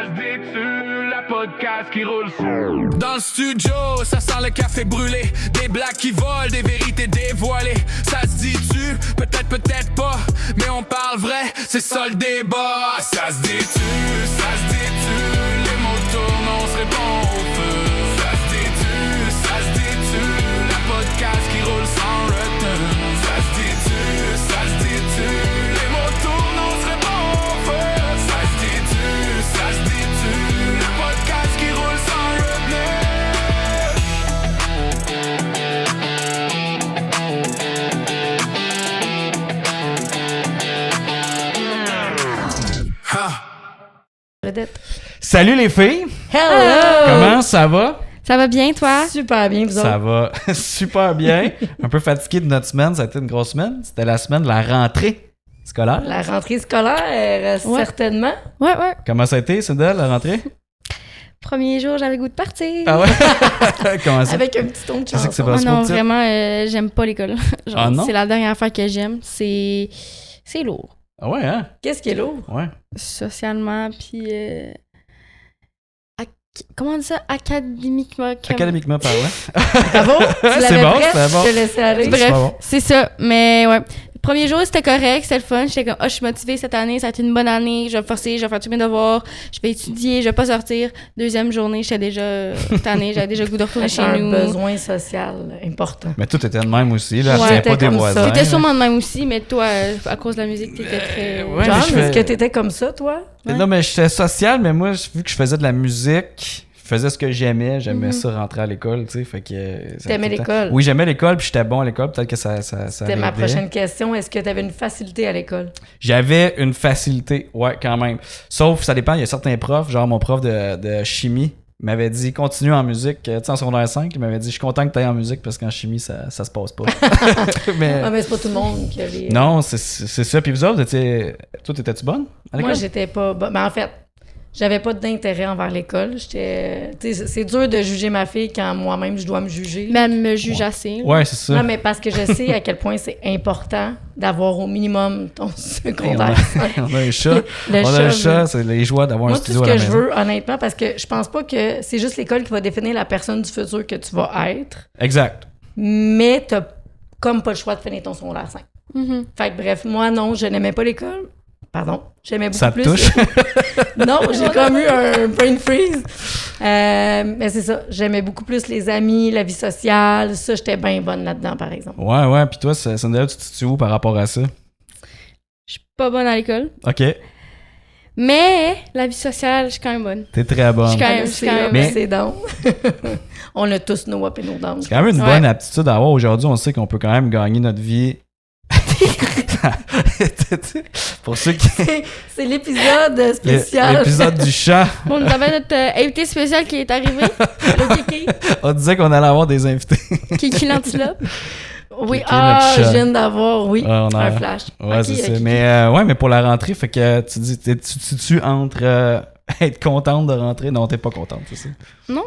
Ça se détue, la podcast qui roule. Dans le studio, ça sent le café brûlé. Des blagues qui volent, des vérités dévoilées. Ça se dit-tu? Peut-être, peut-être pas. Mais on parle vrai, c'est ça le débat. Ça se détue, ça se détue. Les mots tournent, on se répond au feu. Ça se détue, la podcast qui roule sans retenue. Ça se détue, les mots tournent, on se répond au feu. Ça se détue, la podcast qui roule sans retenue. Salut les filles! Hello! Comment ça va? Ça va bien, toi? Super bien, vous Ça autres. va super bien. Un peu fatigué de notre semaine, ça a été une grosse semaine. C'était la semaine de la rentrée scolaire. La rentrée scolaire, certainement. Ouais. Comment ça a été, Cédelle, la rentrée? Premier jour, j'avais le goût de partir. Ah ouais? Comment ça? Avec un petit ton de Qu'est-ce que c'est chanson. passé non, pour petit? vraiment, j'aime pas l'école. Genre, Ah non? c'est la dernière affaire que j'aime. C'est lourd. Ah ouais, hein? Qu'est-ce qui est lourd? Ouais. Socialement, puis... comment on dit ça? Académiquement. Académiquement parlant. Bravo! Tu C'est l'avais bon, presque, c'est bon. je te laissais aller. C'est Bref, pas bon. c'est ça. Mais ouais. Le premier jour, c'était correct, c'était le fun. J'étais comme, je suis motivée cette année, ça a été une bonne année, je vais me forcer, je vais faire tous mes devoirs, je vais étudier, je vais pas sortir. Deuxième journée, j'étais déjà tannée, j'avais déjà le goût de retourner chez un nous. besoin social important. Mais tout était de même aussi, là. Ouais, C'était pas t'es des comme voisins. ça. T'étais là. sûrement de même aussi, mais toi, à cause de la musique, t'étais très... ouais, John, mais je fais- est-ce que t'étais comme ça, toi? Ouais. Non, mais j'étais social, mais moi, vu que je faisais de la musique, je faisais ce que j'aimais ça rentrer à l'école, tu sais, fait que... ça T'aimais tout le temps- l'école? Oui, j'aimais l'école, puis j'étais bon à l'école, peut-être que ça C'était ma aidait. prochaine question. Est-ce que t'avais une facilité à l'école? J'avais une facilité, ouais, quand même. Sauf, ça dépend, il y a certains profs, genre mon prof de chimie m'avait dit, continue en musique, tu sais, en secondaire 5, il m'avait dit, je suis content que tu ailles en musique parce qu'en chimie, ça se passe pas. mais... Ah, mais c'est pas tout le monde qui a les... Non, c'est ça. Puis vous autres, toi, t'étais-tu bonne à l'école? Moi, j'étais pas... Ben, en fait, j'avais pas d'intérêt envers l'école. J'étais... Tu sais, c'est dur de juger ma fille quand moi-même, je dois me juger. Mais elle me juge assez. Ouais, c'est ça. Non, mais parce que je sais à quel point c'est important d'avoir au minimum ton secondaire. On a un chat. Le On a un chat, chat, c'est les joies d'avoir un Moi, tout studio ce à la que je maison. veux, honnêtement, parce que je pense pas que c'est juste l'école qui va définir la personne du futur que tu vas être, Exact. mais t'as comme pas le choix de finir ton secondaire 5. Mhm. Fait que bref, moi, non, je n'aimais pas l'école. Pardon, j'aimais beaucoup Ça te plus... touche? Non, j'ai comme eu un brain freeze. Mais c'est ça, j'aimais beaucoup plus les amis, la vie sociale. Ça, j'étais bien bonne là-dedans, par exemple. Ouais. Puis toi, Sandra, tu te situes où par rapport à ça? Je suis pas bonne à l'école. OK. Mais la vie sociale, je suis quand même bonne. T'es très bonne. Je suis quand Ah, même- c'est quand même- up, Mais- c'est down. On a tous nos up et nos downs. C'est quand même une Ouais. bonne aptitude à avoir. Aujourd'hui, on sait qu'on peut quand même gagner notre vie. Pour ceux qui... C'est l'épisode spécial. L'épisode du chat, Bon, nous avons notre invité spécial qui est arrivé, le Kiki, on disait qu'on allait avoir des invités. Kiki l'antilope. Oui, Kiki, ah, notre chat. je viens d'avoir, oui, Ouais, on a- un flash. Ouais, Ok, c'est ça. ok. Mais pour la rentrée, fait que tu dis, tu te situes entre être contente de rentrer. Non, t'es pas contente, c'est ça. Non?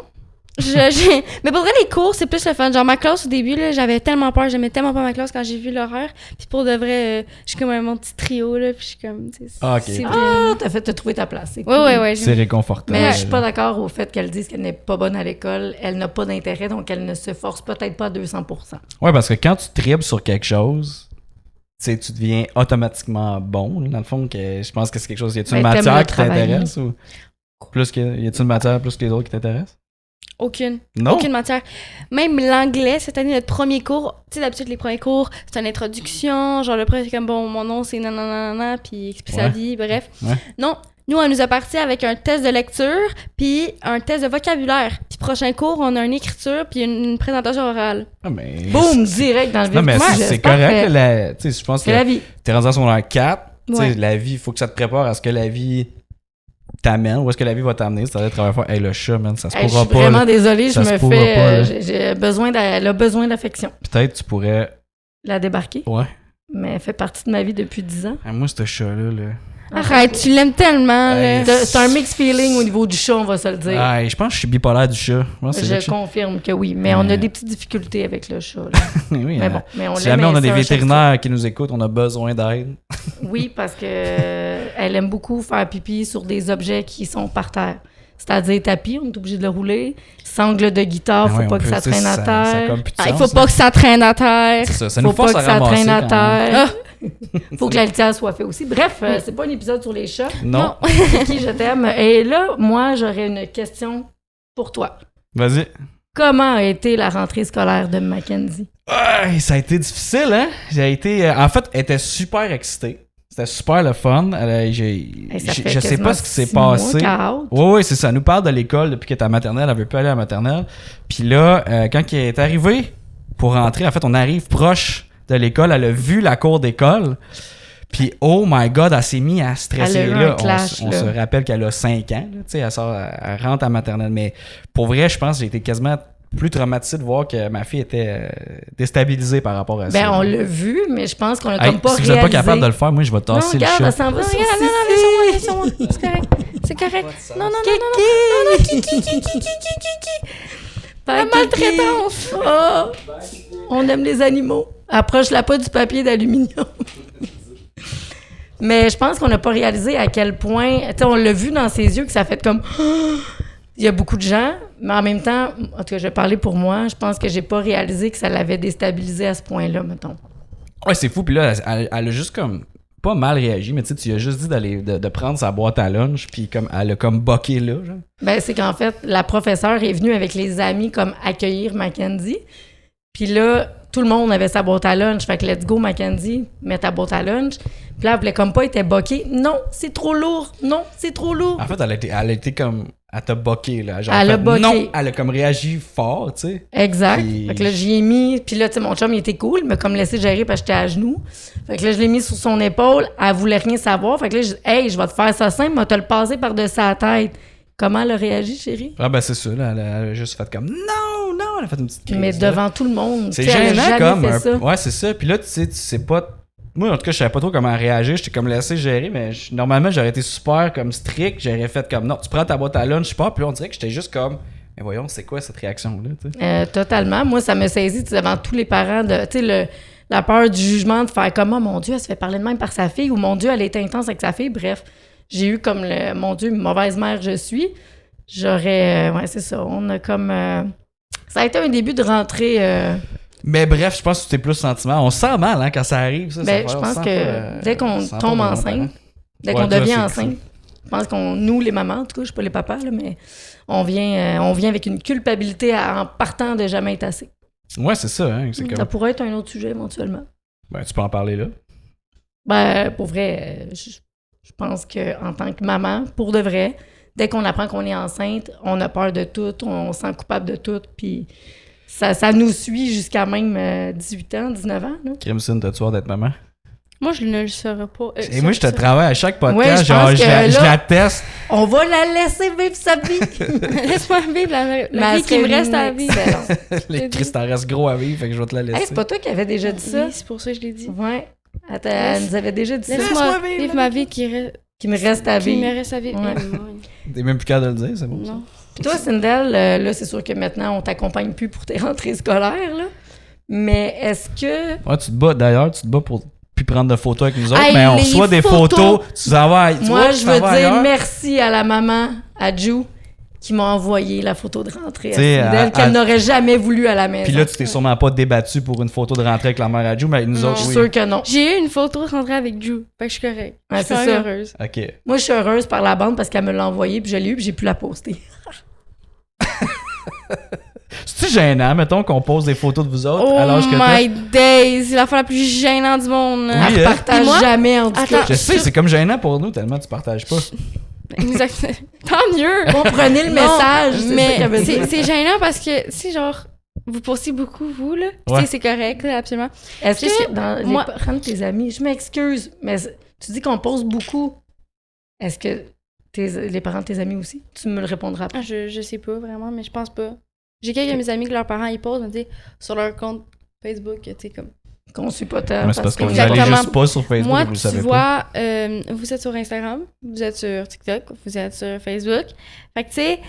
Mais pour vrai, les cours, c'est plus le fun. Genre, ma classe, au début, là, j'avais tellement peur. J'aimais tellement pas ma classe quand j'ai vu l'horaire. Puis pour de vrai, je suis comme mon petit trio, là. Puis je suis comme, tu sais, Ah, ok. c'est bien. Ah, t'as trouvé ta place. C'est cool. Ouais. C'est réconfortant. Mais je suis pas d'accord au fait qu'elle dise qu'elle n'est pas bonne à l'école. Elle n'a pas d'intérêt, donc elle ne se force peut-être pas à 200%. Ouais, parce que quand tu tripes sur quelque chose, tu sais, tu deviens automatiquement bon. Là, dans le fond, je pense que c'est quelque chose. Y a-t-il une Ben, t'aimes matière le qui travail. t'intéresse ou plus que y a-t-il une matière plus que les autres qui t'intéressent? Aucune. Non. Aucune matière. Même l'anglais, cette année, notre premier cours, tu sais, d'habitude, les premiers cours, c'est une introduction. Genre, le prof, c'est comme, bon, mon nom, c'est nanana, puis il explique sa Ouais. vie, bref. Ouais. Non, nous, on nous a parti avec un test de lecture, puis un test de vocabulaire. Puis prochain cours, on a une écriture, puis une présentation orale. Ah, mais Boum, direct dans le vif Non, mais du c'est sujet. c'est parfait. correct. Tu sais, je pense C'est la que vie. t'es rendu en secondaire 4. Tu sais, Ouais. la vie, il faut que ça te prépare à ce que la vie t'amène. Où est-ce que la vie va t'amener? C'est-à-dire travailler fort. Hey, le chat, man, ça se Hey, je pourra suis pas. vraiment là. désolée, je Ça se me pourra fais... pas, là. j'ai besoin elle a besoin d'affection. Peut-être tu pourrais. La débarquer, Ouais. mais elle fait partie de ma vie depuis 10 ans. Ah, moi, ce chat-là, là. Arrête, tu l'aimes tellement, là. C'est un mixed feeling au niveau du chat, on va se le dire. Ouais, je pense que je suis bipolaire du chat. Moi, c'est vrai que Je confirme que oui, mais on a des petites difficultés avec le chat. Là. oui, Mais bon, mais on si jamais on a des l'aime, ça, vétérinaires qui nous écoutent, on a besoin d'aide. Oui, parce que elle aime beaucoup faire pipi sur des objets qui sont par terre. C'est-à-dire tapis, on est obligé de le rouler. Sangle de guitare, faut pas que ça traîne à terre. Il faut pas que ça traîne à terre. C'est ça Faut nous pas force que à ça ramasser traîne à quand même. terre. Faut que la litière soit faite aussi. Bref, c'est pas un épisode sur les chats. Non. Qui je t'aime. Et là, moi, j'aurais une question pour toi. Vas-y. Comment a été la rentrée scolaire de Mackenzie? Ouais, ça a été difficile, hein? J'ai été... en fait, elle était super excitée. C'était super le fun. Je sais pas ce qui s'est passé. Oui, c'est ça. Elle nous parle de l'école depuis qu'elle est à maternelle. Elle veut pas aller à la maternelle. Puis là, quand elle est arrivée pour rentrer, en fait, on arrive proche de l'école. Elle a vu la cour d'école. Puis, oh my God, elle s'est mise à stresser. Elle a eu là. un clash, on là. se rappelle qu'elle a 5 ans. Là. Elle rentre à la maternelle. Mais pour vrai, je pense que j'ai été quasiment plus traumatisé de voir que ma fille était déstabilisée par rapport à ça. Ben, on l'a vu, mais je pense qu'on a comme pas si réalisé. vous n'êtes pas capable de le faire, moi, je vais tasser non, le regarde, chat. elle s'en va sur Non, laissez-moi. C'est correct. C'est correct. Non, la maltraitance. Oh, on aime les animaux. Approche-la pas du papier d'aluminium. Mais je pense qu'on n'a pas réalisé à quel point... Tu sais, on l'a vu dans ses yeux que ça fait comme... Il y a beaucoup de gens, mais en même temps, en tout cas, je vais parler pour moi, je pense que j'ai pas réalisé que ça l'avait déstabilisé à ce point-là, mettons. Ouais, c'est fou. Puis là, elle a juste comme pas mal réagi, mais tu sais, tu lui as juste dit de prendre sa boîte à lunch, puis comme elle a comme boqué là, genre. Ben, c'est qu'en fait, la professeure est venue avec les amis comme accueillir Mackenzie. Puis là, tout le monde avait sa boîte à lunch. Fait que let's go, Mackenzie, mets ta boîte à lunch. Puis là, elle voulait comme pas, elle était boquée. Non, c'est trop lourd. Non, c'est trop lourd. En fait, elle a été comme... Elle t'a boqué, là. Genre, Elle a boqué. Non, elle a comme réagi fort, tu sais. Exact. Puis... Fait que là, j'y ai mis. Puis là, tu sais, mon chum, il était cool. Il m'a comme laissé gérer parce que j'étais à genoux. Fait que là, je l'ai mis sur son épaule. Elle voulait rien savoir. Fait que là, je dis, hey, je vais te faire ça simple. Moi, te le passer par-dessus la tête. Comment elle a réagi, chérie? Ah, ben, c'est ça, là. Elle a juste fait comme non, elle a fait une petite crise. Mais là. devant tout le monde. C'est Tu sais, elle a gênant, jamais comme. fait ça. Ouais, c'est ça. Puis là, tu sais pas. Moi, en tout cas, je savais pas trop comment réagir. J'étais comme laissé gérer, mais normalement, j'aurais été super comme strict. J'aurais fait comme non, tu prends ta boîte à lunch, je pars. Puis là, on dirait que j'étais juste comme, mais voyons, c'est quoi cette réaction-là, tu sais? Totalement. Moi, ça me saisit devant tous les parents de, tu sais, la peur du jugement de faire comme, oh mon Dieu, elle se fait parler de même par sa fille ou mon Dieu, elle est intense avec sa fille. Bref, j'ai eu comme mon Dieu, mauvaise mère je suis. J'aurais, ouais, c'est ça. On a comme, ça a été un début de rentrée. Mais bref, je pense que c'était plus sentiment. On se sent mal hein, quand ça arrive. Ça, Ben, ça je pense que dès qu'on tombe enceinte, dès Ouais, qu'on toi, devient c'est enceinte, je pense qu'on, nous les mamans, en tout cas, je suis pas les papas, là, mais on vient avec une culpabilité en partant de jamais être assez. Ouais, c'est ça. Hein, c'est comme... Ça pourrait être un autre sujet éventuellement. Ben, tu peux en parler là. Ben, pour vrai, je pense qu'en tant que maman, pour de vrai, dès qu'on apprend qu'on est enceinte, on a peur de tout, on se sent coupable de tout, puis ça nous suit jusqu'à même 18 ans, 19 ans. Là. Crimson, t'as-tu hâte d'être maman? Moi, je ne le saurais pas. Et moi, je te travaille à chaque podcast, Ouais, je genre, pense que je là- la teste. On va la laisser vivre sa vie! Laisse-moi vivre la Mais vie qui me reste à vivre. Les Christ, t'en reste gros à vivre, fait que je vais te la laisser. Hey, c'est pas toi qui avais déjà dit ça? Oui, c'est pour ça que je l'ai dit. Ouais. Attends, elle nous avait déjà dit ça. Laisse-moi vivre ma vie qui Qui me reste à me vivre. reste à vivre. Ouais. T'es même plus capable de le dire, c'est bon. Non. Puis toi, Sindel, là, c'est sûr que maintenant, on t'accompagne plus pour tes rentrées scolaires, là. Mais est-ce que... Ouais, tu te bats d'ailleurs, pour plus prendre de photos avec nous autres, Hey, mais on les reçoit des photos! photos. Tu t'en vas, tu Moi, vois, je tu veux t'en vas dire ailleurs. merci à la maman, à Ju, qui m'a envoyé la photo de rentrée à T'sais, Sindel, qu'elle n'aurait jamais voulu à la maison. Puis là, tu t'es sûrement pas débattu pour une photo de rentrée avec la mère à Joe, mais avec nous Non. autres, Je suis oui. sûre que non. J'ai eu une photo de rentrer avec Drew. Fait que je suis correcte. Ouais, je suis c'est quand même ça. heureuse. OK. Moi, je suis heureuse par la bande parce qu'elle me l'a envoyée, puis je l'ai eu, puis j'ai pu la poster. C'est-tu gênant, mettons, qu'on pose des photos de vous autres Oh à l'âge que my days! C'est l'affaire la plus gênante du monde. Oui, Elle hein? partage Puis moi- jamais, en tout cas. Attends. Je sais, c'est comme gênant pour nous, tellement tu partages pas. Exact. Tant mieux! Comprenez le Non, message, c'est ça qu'elle veut mais dire. c'est gênant parce que, si genre, vous postez beaucoup, vous, là. Ouais. Tu sais, c'est correct, là, absolument. Est-ce Juste que que dans les moi- parents de tes amis, je m'excuse, mais tu dis qu'on pose beaucoup. Est-ce que les parents de tes amis aussi? Tu me le répondras après. Ah, je sais pas vraiment, mais je pense pas. J'ai quelques de mes amis que leurs parents ils posent, mais tu sais, sur leur compte Facebook, tu sais, comme Qu'on suit pas tant. Mais c'est parce que vous Exactement. allez juste pas sur Facebook Moi, et vous le tu savez pas. vois, vous êtes sur Instagram, vous êtes sur TikTok, vous êtes sur Facebook. Fait que, tu sais,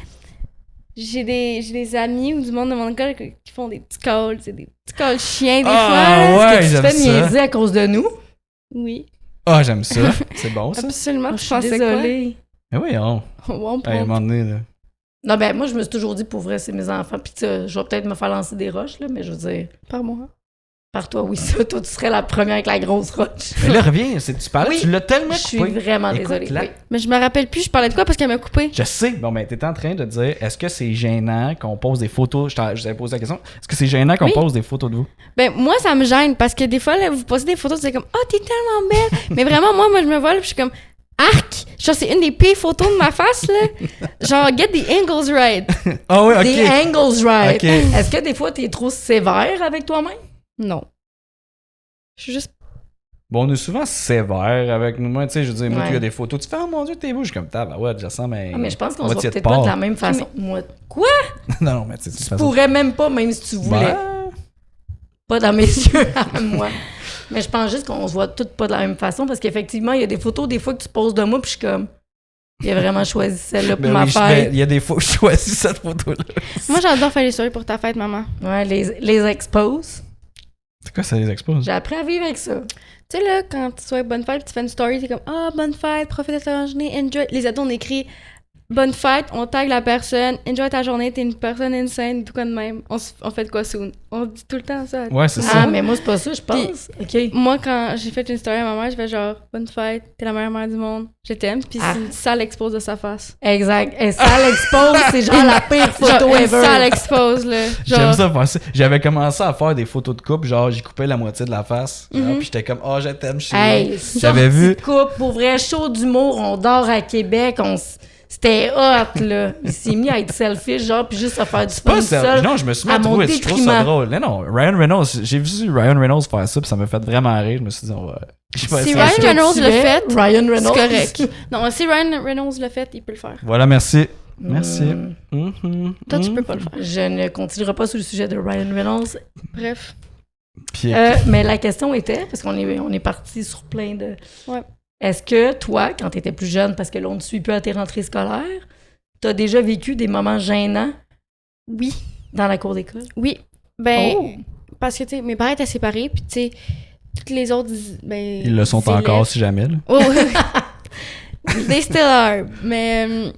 j'ai des amis ou du monde de mon école qui font des petits calls, des petits calls chiens des fois. là. ouais, Tu te j'aime fais ça. niaiser à cause de nous? Oui, Ah, j'aime ça. C'est bon, ça. absolument. Je Tu suis pensais quoi? désolée. Mais oui, on. On À un moment donné, là. Non, ben moi, je me suis toujours dit, pour vrai, c'est mes enfants. Puis je vais peut-être me faire lancer des roches, là, mais je veux dire, Par moi. par toi, oui, ça. Toi, tu serais la première avec la grosse roche. Mais là, reviens, tu parlais, Oui, tu l'as tellement Je suis coupé. vraiment Écoute, désolée. là. Oui. Mais je me rappelle plus, je parlais de quoi parce qu'elle m'a coupé. Je sais. Bon, mais t'étais en train de dire, est-ce que c'est gênant qu'on pose des photos? Je vous avais posé la question. Est-ce que c'est gênant qu'on Oui. pose des photos de vous? Ben, moi, ça me gêne parce que des fois, là, vous postez des photos, c'est comme, oh, t'es tellement belle. Mais vraiment, moi, je me vois, là, puis je suis comme, arc! Genre, c'est une des pires photos de ma face, là. Genre, get the angles right. Ah oui, ok. Des angles right. Ok. Est-ce que des fois, t'es trop sévère avec toi-même? Non. Je suis juste. Bon, on est souvent sévère avec nous. Moi, tu sais, je veux dire, moi, Ouais. il y a des photos. Tu fais, oh mon Dieu, t'es beau. Je suis comme, bah ouais, je sens, mais. Ah, mais je pense qu'on on se va voit tirer de peut-être pas de part. la même façon. Moi, quoi? Non, mais tu sais, de toute Tu façon. pourrais même pas, même si tu voulais. Bah, Pas dans mes yeux à moi. Mais je pense juste qu'on se voit toutes pas de la même façon parce qu'effectivement, il y a des photos des fois que tu poses de moi puis je suis comme, il a vraiment choisi celle-là pour ben ma oui, fête. il y a des fois où je choisis cette photo-là. Moi, j'adore faire les stories pour ta fête, maman. Ouais, les expose. C'est quoi, ça les expose? J'ai appris à vivre avec ça. Tu sais, là, quand tu sois bonne fête, tu fais une story, t'es comme, ah, bonne fête, profite de ta journée, enjoy. Les ados, on écrit, bonne fête, on tag la personne, enjoy ta journée, t'es une personne insane, tout comme de même. On fait de quoi soon? On dit tout le temps ça. Ouais, c'est Ah, ça. mais moi, c'est pas ça, je pense. OK. Moi, quand j'ai fait une story à ma mère, je fais genre, bonne fête, t'es la meilleure mère du monde, je t'aime, puis Ah. c'est une sale expose de sa face. Exact. Et ça l'expose, c'est genre la pire photo Genre, une ever. sale expose, là. J'aime Genre, ça penser. J'avais commencé à faire des photos de couple, genre j'ai coupé la moitié de la face. Genre, Mhm. puis j'étais comme, oh, je t'aime, je suis Hey, là. sortie J'avais vu. de couple, pour vrai, show d'humour, on dort à Québec, c'était hot, là. Il s'est mis à être selfish, genre, puis juste à faire du fun Pas ça. seul. Non, je me suis mis à à mon trouver. Je trouve ça détriment. drôle. Non, Ryan Reynolds, j'ai vu Ryan Reynolds faire ça, puis ça m'a fait vraiment rire. Je me suis dit, on va. Je sais pas, Si c'est- Ryan Est-ce que Reynolds tu l'a es fait, Ryan c'est Reynolds. correct. Non, si Ryan Reynolds l'a fait, il peut le faire. Voilà, merci. Merci. Hmm. Mhm, Toi, tu mhm. peux pas le faire. Je ne continuerai pas sur le sujet de Ryan Reynolds. Bref. Puis, Mais la question était, parce qu'on est parti sur plein de... Ouais. Est-ce que toi, quand tu étais plus jeune, parce que là, on ne suit plus à tes rentrées scolaires, tu as déjà vécu des moments gênants Oui. dans la cour d'école? Oui. Ben, Oh. parce que, tu sais, mes parents étaient séparés, puis, tu sais, toutes les autres, ben... ils le sont élèves- encore, si jamais. Là. Oh, they still are. Mais, tu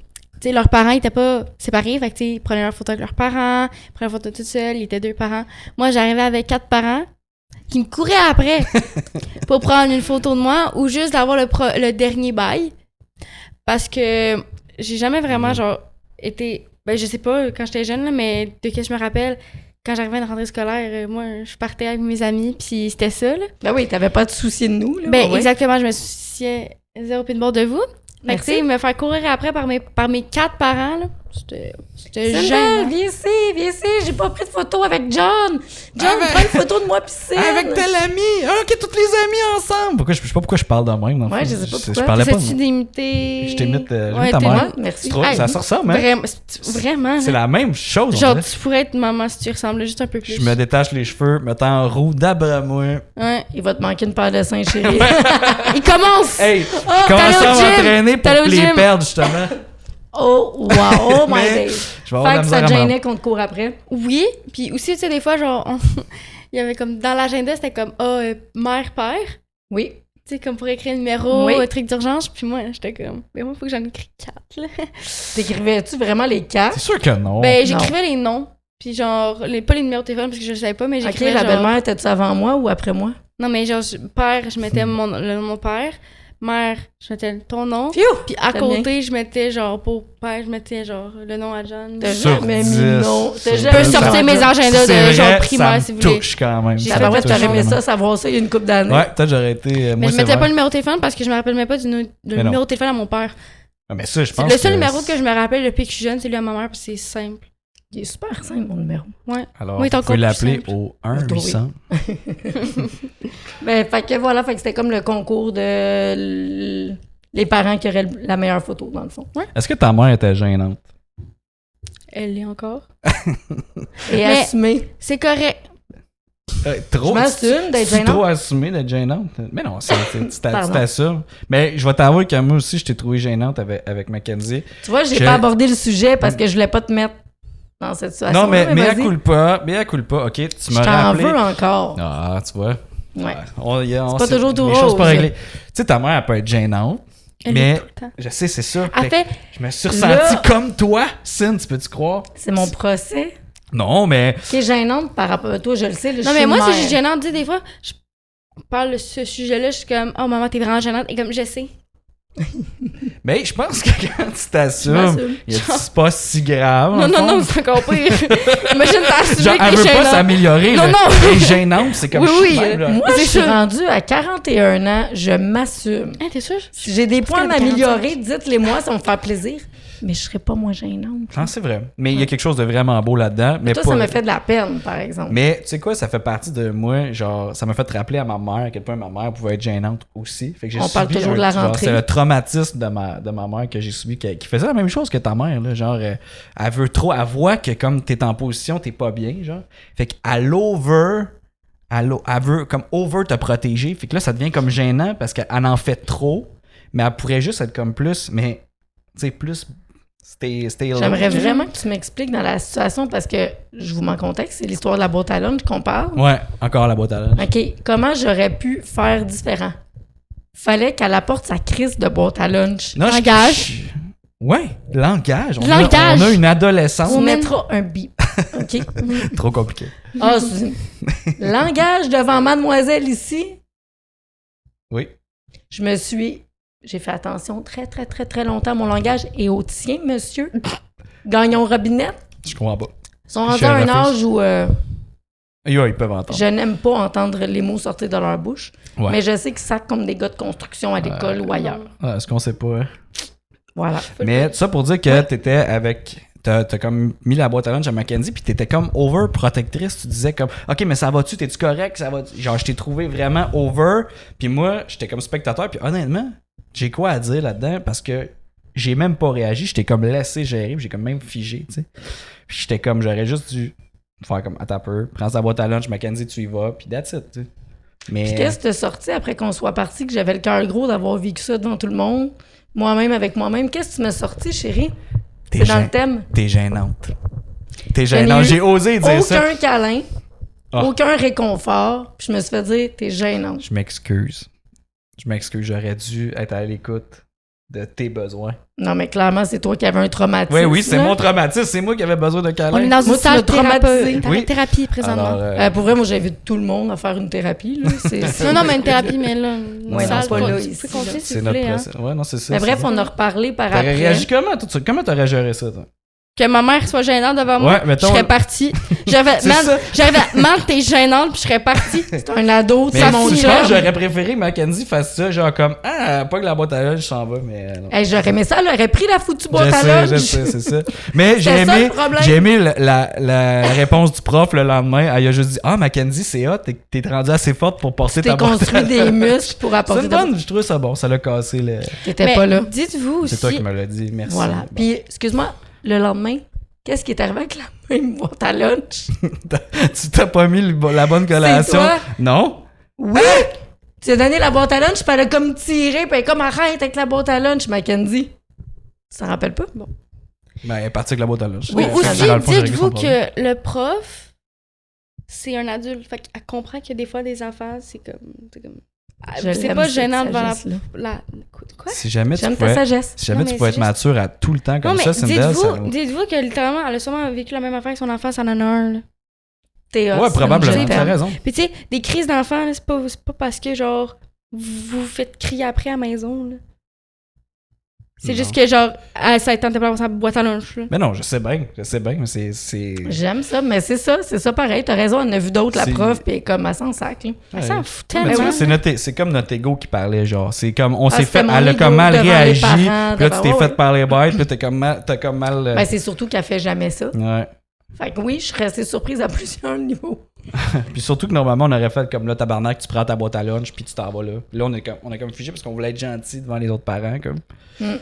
sais, leurs parents, ils étaient pas séparés, fait que, tu sais, ils prenaient leur photo avec leurs parents, ils prenaient leur photo tout seuls, ils étaient 2 parents. Moi, j'arrivais avec 4 parents qui me couraient après pour prendre une photo de moi ou juste d'avoir le dernier bail. Parce que j'ai jamais vraiment, genre, été... Ben, je sais pas, quand j'étais jeune, là, mais de que je me rappelle, quand j'arrivais à une rentrée scolaire, moi, je partais avec mes amis, puis c'était ça, là. Ben oui, t'avais pas de souci de nous, là. Ben, ouais. exactement, je me souciais zéro pin de bord de vous. Fait que, tu sais, Merci. me faire courir après par mes 4 parents, là, c'était Sandra, gênant. viens ici, j'ai pas pris de photo avec John. John, prends une photo de moi pis c'est. Avec tel ami! Ah, ok, toutes les amies ensemble! Pourquoi je sais pas pourquoi je parle de même. dans le Ouais, fond. je sais pas pourquoi. Je parlais pas. Essaies-tu d'imiter... Je t'imite, Ouais, ta t'es- mère. Ouais, merci. Tu trouves? Hey, Ça se ressemble, hein? Vraiment, C'est là. la même chose. on Genre, dirait. tu pourrais être maman si tu ressemblais juste un peu plus. Je me détache les cheveux, me tends en roue, d'après moi. Ouais. Il va te manquer une paire de seins, chérie. Il commence! Hey, Oh, commence t'allais à au gym! m'entraîner pour T'allais au les gym! perdre, justement. Oh, wow, oh my Mais days. Je vais avoir Fait la que ça misère te à m'en- gênait qu'on te court après. Oui, puis aussi, tu sais, des fois, genre, il y avait comme, dans l'agenda, c'était comme, mère-père. Oui. Tu sais, comme pour écrire un numéro, Oui. un truc d'urgence. Puis moi, j'étais comme, mais moi, il faut que j'en écris 4, là. T'écrivais-tu vraiment les quatre? C'est sûr que non. Ben, non. j'écrivais les noms. Puis genre, pas les numéros de téléphone parce que je le savais pas, mais Ok, j'écrivais la genre... belle-mère, étais-tu avant moi ou après moi? Non, mais genre, père, je mettais le nom de mon père. Mère, je mettais ton nom. Phew! Puis à J'aime côté, je mettais genre, pour père, je mettais genre le nom à John. T'as Je Sur jamais 10. mis non. T'as Je jamais peux Ça sortir va- mes agendas C'est de genre vrai, primaire, ça si vous me voulez. touche quand même. J'ai Ça fait va, tout t'aurais aimé vraiment. ça, savoir ça il y a une couple d'années. Ouais, peut-être j'aurais été. Mais Moi, je mettais c'est pas le numéro de téléphone parce que je me rappelle même pas du Mais non. numéro de téléphone à mon père. Mais ça, je C'est pense le seul que numéro que je me rappelle depuis que je suis jeune, c'est lui à ma mère, parce que c'est simple. Il est super simple, mon numéro. Ouais. Alors, Oui, il est vous pouvez encore plus l'appeler simple. au 1-800. Ben, fait que voilà, fait que c'était comme le concours de les parents qui auraient la meilleure photo, dans le fond. Est-ce que ta mère était gênante? Elle l'est encore. Et Mais- assumé. C'est correct. Trop. Je m'assume d'être C'est gênante. trop assumé d'être gênante. Mais non, tu Pardon. t'assumes. Mais je vais t'avouer que moi aussi, je t'ai trouvé gênante avec Mackenzie. Tu vois, j'ai Je- pas abordé le sujet parce que je voulais pas te mettre dans cette situation. Non, mais à vas-y. culpa, ok, tu Je m'as t'en rappelé. veux encore. Ah, tu vois. Ouais. C'est pas toujours tout les choses pas rose. réglées. Tu sais, ta mère, elle peut être gênante. Elle Mais- est tout le temps. Je sais, c'est ça. Elle fait, Je me suis ressenti Là- comme toi, Sin, tu peux-tu croire? C'est mon procès Non, mais. qui est gênante par rapport à toi, je le sais. non, mais moi, si je suis gênante, tu sais, des fois, je parle de ce sujet-là, je suis comme, oh, maman, t'es vraiment gênante. Et comme, je sais. Mais je pense que quand tu t'assumes, m'assume. c'est pas si grave. Non, en non, fond. non, c'est encore pire. Imagine t'assumer Genre, que elle t'es veut pas gênante. s'améliorer. Non, là. non. Elle est gênante, c'est comme Oui, je suis oui. même, là. Moi, C'est je suis sûr. rendue à 41 ans, je m'assume. Hein, t'es sûr? Si j'ai des points à qu'elle a m'améliorer, dites-les moi, ça va me faire plaisir. Mais je serais pas moins gênante. Non, c'est vrai. Mais il y a quelque chose de vraiment beau là-dedans. Mais Toi, pas... ça me fait de la peine, par exemple. Mais tu sais quoi, ça fait partie de moi. Genre, ça m'a fait rappeler à ma mère à quel point ma mère pouvait être gênante aussi. Fait que j'ai On parle subi toujours de la genre, rentrée. c'est le traumatisme de ma mère que j'ai subi, qui faisait la même chose que ta mère. Là, genre, elle veut trop, elle voit que comme t'es en position, t'es pas bien. Genre. Fait qu'elle elle veut comme over te protéger. Fait que là, ça devient comme gênant parce qu'elle en fait trop. Mais elle pourrait juste être comme plus, mais tu sais, plus. Stay low. J'aimerais vraiment que tu m'expliques dans la situation parce que je vous mets en contexte, c'est l'histoire de la boîte à lunch qu'on parle. Ouais, encore la boîte à lunch. OK, comment j'aurais pu faire différent? Fallait qu'elle apporte sa crise de boîte à lunch. Non, Langage. Ouais, langage. Langage. On a une adolescente. On mettra un bip. OK? Trop compliqué. Ah, langage devant mademoiselle ici. Oui. J'ai fait attention très, très, très, très longtemps à mon langage et au tien, monsieur. Gagnon Robinette. Je comprends pas. Ils sont Je rendus à un refuse. âge où Yo, ils peuvent entendre. je n'aime pas entendre les mots sortir de leur bouche. Ouais. Mais je sais qu'ils sacent comme des gars de construction à l'école ou ailleurs. Ah, est-ce qu'on sait pas? Hein? Voilà. Mais ça pour dire que t'étais avec. T'as comme mis la boîte à lunch à Mackenzie, puis t'étais comme overprotectrice. Tu disais comme, OK, mais ça va-tu? T'es-tu correct? Ça va genre, je t'ai trouvé vraiment over. Puis moi, j'étais comme spectateur. Puis honnêtement, j'ai quoi à dire là-dedans? Parce que j'ai même pas réagi. J'étais comme laissé gérer. Puis j'ai comme même figé, tu sais. Puis j'étais comme, j'aurais juste dû faire comme, attends un peu, prends ta boîte à lunch, Mackenzie, tu y vas. Puis that's it, tu sais. Mais. Puis qu'est-ce que t'as sorti après qu'on soit parti, que j'avais le cœur gros d'avoir vécu ça devant tout le monde, moi-même avec moi-même? Qu'est-ce que tu m'as sorti, chérie? T'es C'est dans gên- le thème. T'es gênante. T'es Je n'ai gênante. eu J'ai osé dire ça. Aucun câlin, Ah. aucun réconfort. Puis je me suis fait dire, t'es gênante. Je m'excuse. J'aurais dû être à l'écoute de tes besoins. Non, mais clairement, c'est toi qui avais un traumatisme. Oui, oui, c'est là. mon traumatisme. C'est moi qui avais besoin de câlin. On est dans Moi, une tu salle m'as traumatisé. Oui. thérapie présentement. Alors, Pour vrai, moi, j'invite tout le monde à faire une thérapie. Là. Non, non, mais une thérapie, mais là, une Ouais, salle, non, pas faut- là, faut ici, continuer, là. s'il c'est vous notre plaît, hein. procès. Ouais, non, c'est ça. Mais bref, c'est on ça. a reparlé par T'aurais après. réagi comment, toi? Comment t'aurais géré ça, toi? Que ma mère soit gênante devant moi, Ouais, mettons- je serais partie. J'avais, C'est man, ça. j'avais, man, t'es gênante, puis je serais partie. C'est un ado, Mais c'est mon je pense que chum. j'aurais préféré que Mackenzie fasse ça, genre comme, ah, pas que la boîte à lunch s'en va, mais non. Hey, j'aurais aimé ça, elle aurait pris la foutue boîte à lunch. Je sais, c'est ça. Mais C'est ça, le problème. j'ai aimé la réponse du prof le lendemain. Elle a juste dit, ah, Mackenzie, c'est hot, t'es rendue assez forte pour porter T'es ta boîte à construit lunch. des muscles pour C'est apporter une ta bonne, je trouve ça bon. Ça l'a cassé le. T'étais Mais pas là. dites-vous aussi. C'est toi qui me l'as dit, merci. Voilà. Bon. Puis, excuse-moi, le lendemain, qu'est-ce qui est arrivé avec la même boîte à lunch? Tu t'as pas mis la bonne collation? toi? Non? Oui! Tu as donné la boîte à lunch, puis elle a comme tiré, puis elle est comme arrête avec la boîte à lunch, Mackenzie. Tu t'en rappelles pas? Bon. Ben, elle est partie avec la boîte à lunch. Oui, Dans Aussi, le fond, j'ai réglé dites-vous son problème. que le prof, c'est un adulte. Fait qu'elle comprend que des fois, des enfants, c'est comme. Je C'est l'aime, pas cette gênant devant sagesse-là. Quoi? Si jamais tu J'aime ta pouvais, sagesse. si jamais Non, tu mais pouvais c'est être juste- mature à tout le temps comme Non, mais ça, Sindel, ça... dites-vous que littéralement, elle a sûrement vécu la même affaire avec son enfant, ça en a un. Là. T'es hot, Ouais, ça, probablement, je t'as t'aime. raison. Puis tu sais, des crises d'enfants, là, c'est pas parce que genre vous vous faites crier après à la maison. Là. C'est Non. juste que genre, ça tentait pas d'avoir sa boîte à lunch. Là. Mais non, je sais bien, mais c'est... J'aime ça, mais c'est ça pareil. T'as raison, elle en a vu d'autres, la C'est- prof, puis elle est comme elle s'en sac. Là. Elle s'en fout Mais tu tellement. vois, c'est comme notre ego qui parlait, genre. C'est comme, on s'est c'était fait, mon elle a ego comme mal devant les réagi, parents, puis là, tu devant- t'es ouais, fait ouais. parler bête, puis là, t'as comme mal... Ben, c'est surtout qu'elle fait jamais ça. Ouais. Fait que oui, je serais assez surprise à plusieurs niveaux. Puis surtout que normalement, on aurait fait comme là, tabarnak, tu prends ta boîte à lunch, puis tu t'en vas là. Là, on a comme figé parce qu'on voulait être gentil devant les autres parents, comme. Mm.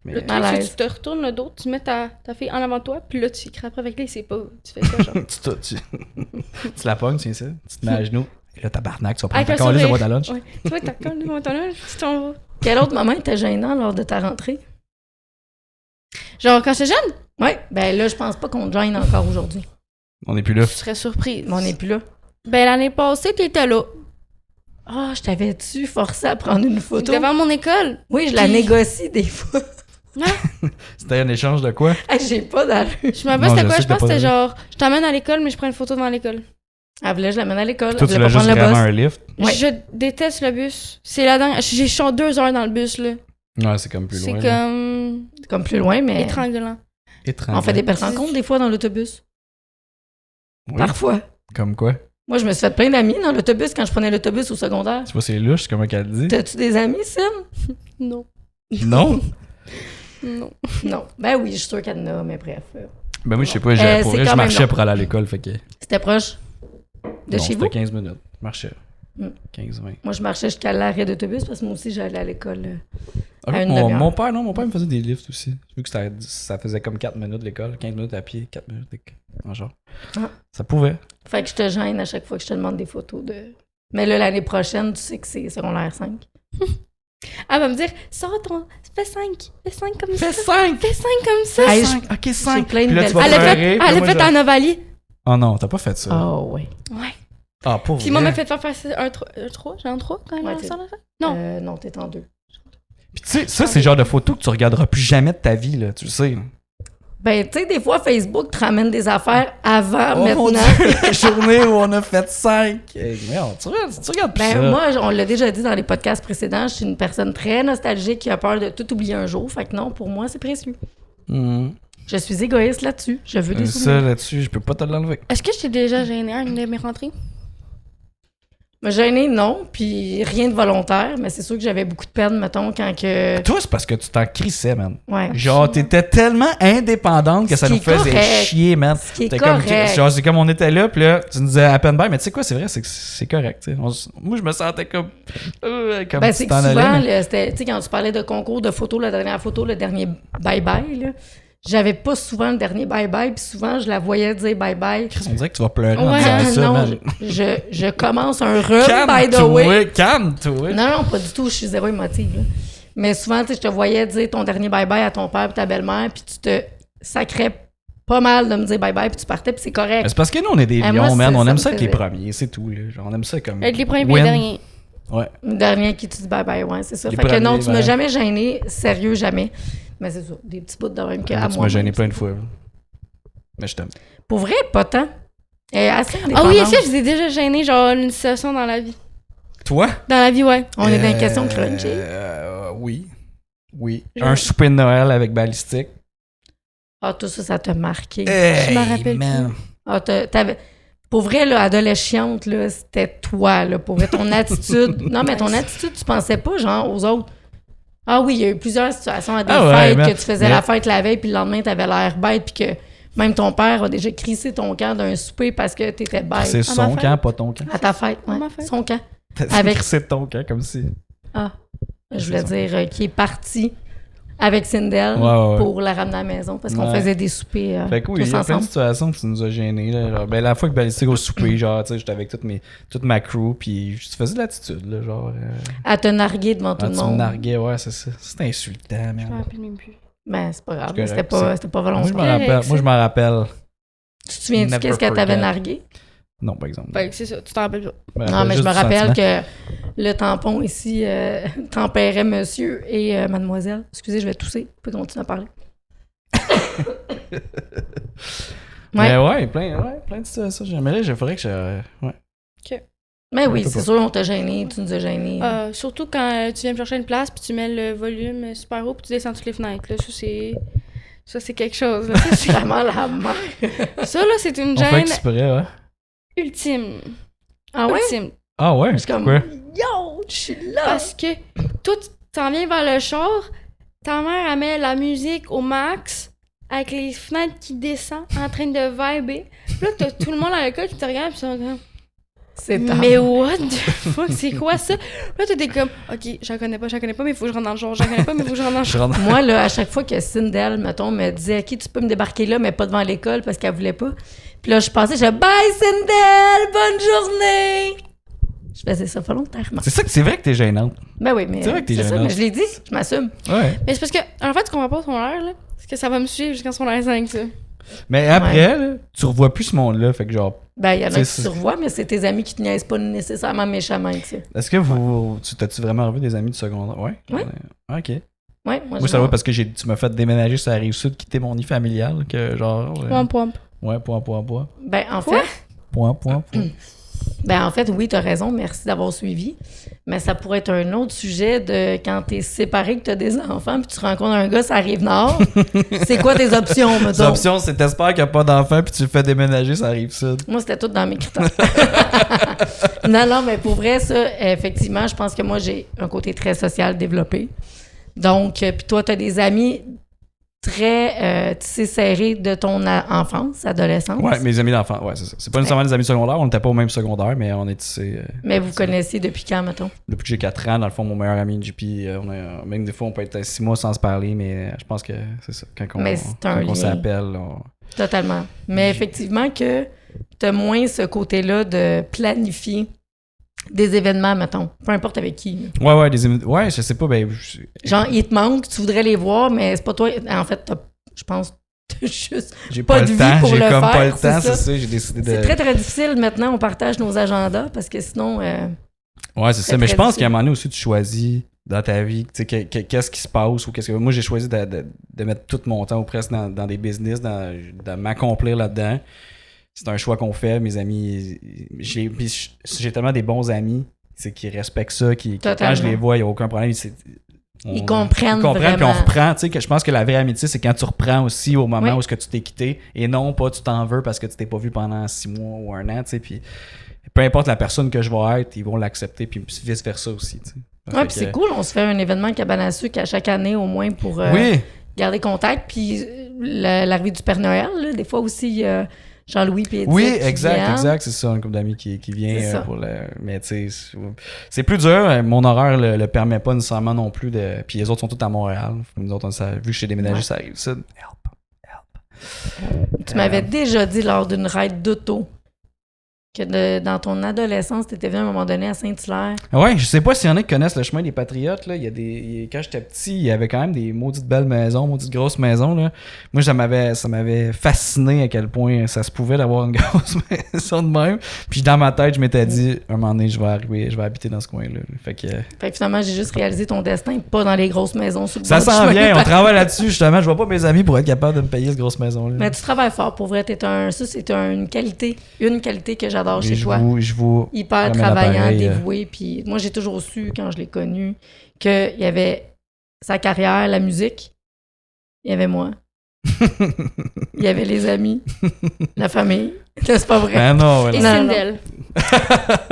Mais Le truc, c'est que malaise. tu te retournes le dos, tu mets ta fille en avant de toi, puis là, tu écris après avec lui, c'est pas... Tu fais quoi, genre? tu la pognes, c'est ça? Tu te mets à genoux. Et là, tabarnak, tu vas prendre Avec ta un calice de sourire. boîte à lunch. Ouais. Tu vois, t'as comme devant ton lunch, tu t'en vas. Quel autre moment était gênant lors de ta rentrée? Genre, quand j'étais jeune, Ouais, ben là, je pense pas qu'on te gêne encore aujourd'hui. On n'est plus là. je serais surprise. Mais on n'est plus là. Ben, l'année passée, t'étais là. Ah, je t'avais-tu forcé à prendre une photo? Devant mon école. Oui, je la Puis- négocie des fois. C'était un échange de quoi? Hey, j'ai pas d'allure. Je me Non, rappelle, je c'était quoi? sais Je que pense que t'as c'était pas genre, je t'emmène à l'école, mais je prends une photo devant l'école. Elle voulait, je l'amène à l'école. Toi, Elle tu voulait l'as pas juste prendre le vraiment bus. un lift. Ouais. Je déteste le bus. C'est la dernière. J'ai genre 2 heures dans le bus, là. Ouais, c'est comme plus C'est loin. là. comme. C'est comme plus loin, mais étranglant. Étrange. on fait des belles rencontres des fois dans l'autobus. Oui. Parfois. Comme quoi? Moi, je me suis fait plein d'amis dans l'autobus quand je prenais l'autobus au secondaire. Tu vois, c'est louche, c'est comme qu'elle dit. T'as-tu des amis, Sim? Non. Non? Non. Non. Ben oui, je suis sûre qu'elle en a, mais bref. Ben moi, je sais pas, c'est pour quand vrai, je même marchais long. pour aller à l'école, fait que... C'était proche de non, chez c'était vous? 15 minutes. Je marchais. Mm. 15-20. Moi, je marchais jusqu'à l'arrêt d'autobus parce que moi aussi, j'allais à l'école. Ah, À une mon demi-heure. mon père me faisait des lifts aussi. Vu que ça faisait comme 4 minutes l'école, 15 minutes à pied, 4 minutes en genre. Ah. Ça pouvait. Fait que je te gêne à chaque fois que je te demande des photos de... Mais là, l'année prochaine, tu sais que c'est secondaire 5. Elle va me dire, sors ton. Fais 5. Fais 5 comme ça. 5! Fais 5 comme ça. Hey, Ok, 5. j'ai plein de Puis là, belles tu vas Elle l'a pleurer, fait, puis elle moi, l'a fait je- en Ovalie. Oh non, t'as pas fait ça. Oh, oui. Ouais. Ah, pour Puis moi, m'a fait faire un 3. J'ai un 3 quand Ouais, même. t'es- Ça, Non. Non, t'es en 2. Puis tu sais, ça, c'est le genre de photos que tu regarderas plus jamais de ta vie, là, tu le sais. là. Ben, tu sais, des fois, Facebook te ramène des affaires avant, Oh mon maintenant. Dieu, la journée où on a fait 5. Merde, tu regardes plus Ben, ça. moi, on l'a déjà dit dans les podcasts précédents, je suis une personne très nostalgique qui a peur de tout oublier un jour. Fait que non, pour moi, c'est précieux. Mhm. Je suis égoïste là-dessus. Je veux des Ça, souvenirs. là-dessus, je peux pas te l'enlever. Est-ce que je t'ai déjà gêné à une de mes rentrées? Me gêner, non. Puis rien de volontaire. Mais c'est sûr que j'avais beaucoup de peine, mettons, quand que... Toi, c'est parce que tu t'en crissais, man. Ouais. Genre, t'étais tellement indépendante que Ce ça qui nous est faisait correct. chier, man. Ce qui est T'es comme, correct. genre, c'est comme on était là, puis là, tu nous disais à peine bye, mais tu sais quoi, c'est vrai, c'est que c'est correct, tu sais. Moi, je me sentais comme Ben, tu c'est que t'en souvent, allais, mais- là, c'était, tu sais, quand tu parlais de concours de photos, la dernière photo, le dernier bye-bye, là, j'avais pas souvent le dernier bye-bye, puis souvent, je la voyais dire bye-bye. Chris, on dirait que tu vas pleurer en Ouais, disant ça, non, man. je commence un run, by the way. Calme-toi. Non, pas du tout, je suis zéro émotive. Là. Mais souvent, tu sais, je te voyais dire ton dernier bye-bye à ton père et ta belle-mère, puis tu te sacrais pas mal de me dire bye-bye, puis tu partais, puis c'est correct. Mais c'est parce que nous, on est des moi, lions, man. ça On me aime ça être les faisait- premiers, c'est tout, là. Genre, on aime ça comme. Être les premiers puis win. les derniers. Ouais. Le dernier qui tu dis bye-bye, ouais, c'est ça. Les Fait que non, premiers, tu m'as ouais. jamais gêné, sérieux, jamais. Mais c'est ça, des petits bouts de même que à Tu moi. m'as gêné plein de fois. Mais je t'aime. Pour vrai, pas tant. Elle est assez Ah oui, est-ce indépendante. que je vous ai déjà gêné, genre, une situation dans la vie? Toi? Dans la vie, ouais. On est dans une question crunchy. Oui. Oui. Je- Un souper de Noël avec balistique. Ah, tout ça, ça t'a marqué. Hey, m'en rappelle man. Ah, t'avais... Pour vrai, là, adolescente, là, c'était toi, là. Pour vrai, ton attitude... Non, mais ton attitude, tu pensais pas, genre, aux autres. Ah oui, il y a eu plusieurs situations à des Ah ouais, fêtes man. que tu faisais Mais- la fête la veille, puis le lendemain, t'avais l'air bête, puis que même ton père a déjà crissé ton camp d'un souper parce que t'étais bête. C'est À son ma camp, fête. pas ton camp. À ta fête, À ouais. ma fête. Son camp. Avec... C'est ton camp, comme si. Ah. Je voulais C'est dire qui est parti avec Sindel Ouais. pour la ramener à la maison parce qu'on Ouais. faisait des soupers Fait que oui, il tous y a plein de ensemble. situations que tu nous as gênés. Là. Genre, ben, la fois que balistique au souper, genre, tu sais, j'étais avec toute ma crew, puis tu faisais de l'attitude, là, genre. À te narguer devant tout Quand le tu me monde. narguais, ouais, c'est ça. C'est insultant, Je me man. rappelle même plus. Ben, c'est pas grave. C'est C'était correct, pas Moi, je volontaire. m'en rappelle. Moi, je m'en rappelle. Tu te souviens-tu Never qu'est-ce qu'elle t'avait forget. nargué? Non, par exemple. Fait que c'est ça, tu t'en rappelles pas. Non, mais je juste me du rappelle sentiment. que le tampon ici tempérait monsieur et mademoiselle. Excusez, je vais tousser. Vous pouvez continuer à parler. Mais ouais, plein de situations. J'aimerais, il faudrait que je. Ouais. Mais oui, On peut c'est pas. sûr, on t'a gêné, tu nous as gênés. Surtout quand tu viens me chercher une place puis tu mets le volume super haut puis tu descends toutes les fenêtres. Là. Ça, c'est quelque chose. Là. Ça, C'est vraiment la mère. ça, là, c'est une On fait gêne exprès, ouais. ultime. Ah ouais? Ultime. Ah ouais? Je suis comme, Quoi? yo, je suis là. Parce que toi, tu t'en viens vers le char, ta mère, elle met la musique au max avec les fenêtres qui descendent en train de vibrer. Puis là, t'as tout le monde à l'école qui te regarde puis ils sont comme... C'est tendre. Mais what the fuck, c'est quoi ça? Là, t'étais comme, OK, j'en connais pas, mais il faut que je rentre dans le genre. J'en connais pas, mais il faut que je rentre dans le genre. Moi, là, à chaque fois que Sindel, mettons, me disait « OK, tu peux me débarquer là, mais pas devant l'école parce qu'elle voulait pas. » Puis là, je passais, je disais « Bye, Sindel! Bonne journée! » Je faisais ça volontairement. C'est vrai que t'es gênante. Ben oui, mais C'est vrai que t'es c'est ça, gênante. mais je l'ai dit, je m'assume. Ouais. Mais c'est parce que, en fait, tu comprends pas ton air, là. Parce que ça va me suivre jusqu'à son air 5, ça. Mais après, là, tu revois plus ce monde-là, fait que genre... Ben, il y en a qui C'est- se revoient, mais c'est tes amis qui te niaisent pas nécessairement méchamment avec ça. Est-ce que t'as-tu vraiment revu des amis du secondaire? Ouais? Ouais. Ah, ok. Ouais, Moi, ça va parce que tu m'as fait déménager sur la Rive-Sud, quitter mon nid familial, que genre... Point. Ouais, point. Ben, en Quoi? fait... Point. Ben, en fait, oui, t'as raison, merci d'avoir suivi. Mais ça pourrait être un autre sujet de quand t'es séparé, que t'as des enfants, puis tu rencontres un gars, ça arrive nord. C'est quoi tes options, mettons? Les options, c'est t'espères qu'il n'y a pas d'enfant, puis tu le fais déménager sur la Rive-Sud. Moi, c'était tout dans mes critères. Non, mais pour vrai, ça, effectivement, je pense que moi, j'ai un côté très social développé. Donc, puis toi, t'as des amis très tissés serrés de ton enfance, adolescence. Ouais, mes amis d'enfant, ouais, c'est ça. C'est pas nécessairement des amis secondaires, on n'était pas au même secondaire, mais on est tissés... Mais vous connaissez depuis quand, mettons? Depuis que j'ai 4 ans, dans le fond, mon meilleur ami, JP, même des fois, on peut être 6 mois sans se parler, mais je pense que c'est ça. Mais c'est un quand on lien. s'appelle, Totalement. Mais effectivement que t'as moins ce côté-là de planifier des événements, mettons. Peu importe avec qui. Là. Ouais, je sais pas, ben... Genre, il te manque, tu voudrais les voir, mais c'est pas toi. En fait, je pense t'as juste J'ai pas pas de le vie temps, pour j'ai le comme faire, pas le c'est temps, ça. c'est ça, j'ai décidé de... C'est très, très difficile. Maintenant, on partage nos agendas parce que sinon... Ouais, c'est ça, très, mais je très pense qu'à un difficile. moment donné aussi, tu choisis dans ta vie, tu sais, qu'est-ce qui se passe ou qu'est-ce que... Moi, j'ai choisi de mettre tout mon temps ou presque dans des business, de m'accomplir là-dedans. C'est un choix qu'on fait, mes amis. J'ai tellement des bons amis, c'est qui respectent ça, qui quand Totalement. je les vois, il n'y a aucun problème. Ils comprennent puis on vraiment. reprend. Tu sais, que je pense que la vraie amitié, c'est quand tu reprends aussi au moment Oui. où est-ce que tu t'es quitté et non pas tu t'en veux parce que tu t'es pas vu pendant 6 mois ou 1 an, tu sais, puis peu importe la personne que je vais être, ils vont l'accepter, puis vice-versa aussi, tu sais. Ouais, puis c'est cool. On se fait un événement cabane à sucre à chaque année au moins pour Oui, garder contact. Puis l'arrivée du Père Noël, là, des fois aussi, Jean-Louis et Edith oui, qui exact, viennent. c'est ça, un couple d'amis qui vient C'est ça. pour le... Mais tu sais, c'est plus dur, mon horaire le permet pas nécessairement non plus de... Puis les autres sont tous à Montréal, nous autres, vu que je suis déménagé, Ouais. ça arrive, ça, help. Tu m'avais déjà dit lors d'une ride d'auto que dans ton adolescence, tu étais venu à un moment donné à Saint-Hilaire. Ouais, je sais pas s'il y en a qui connaissent le chemin des Patriotes, là. Quand j'étais petit, il y avait quand même des maudites belles maisons, maudites grosses maisons, là. Moi, ça m'avait fasciné à quel point ça se pouvait d'avoir une grosse maison de même. Puis dans ma tête, je m'étais dit, un moment donné, je vais habiter dans ce coin-là. Fait que... Fait que finalement, j'ai juste réalisé ton destin, pas dans les grosses maisons sur le Ça bord du s'en chemin. vient, on travaille là-dessus, justement. Je vois pas mes amis pour être capable de me payer cette grosse maison-là. Mais tu travailles fort, pour vrai. Ça, c'est une qualité que j'adore Et chez toi. je vous Hyper remets travaillant, l'appareil, dévoué. Puis moi, j'ai toujours su, quand je l'ai connu, qu'il y avait sa carrière, la musique, il y avait moi. Il y avait les amis, la famille. Là, c'est pas vrai. Ben non, Et voilà. Non, non. Sindel.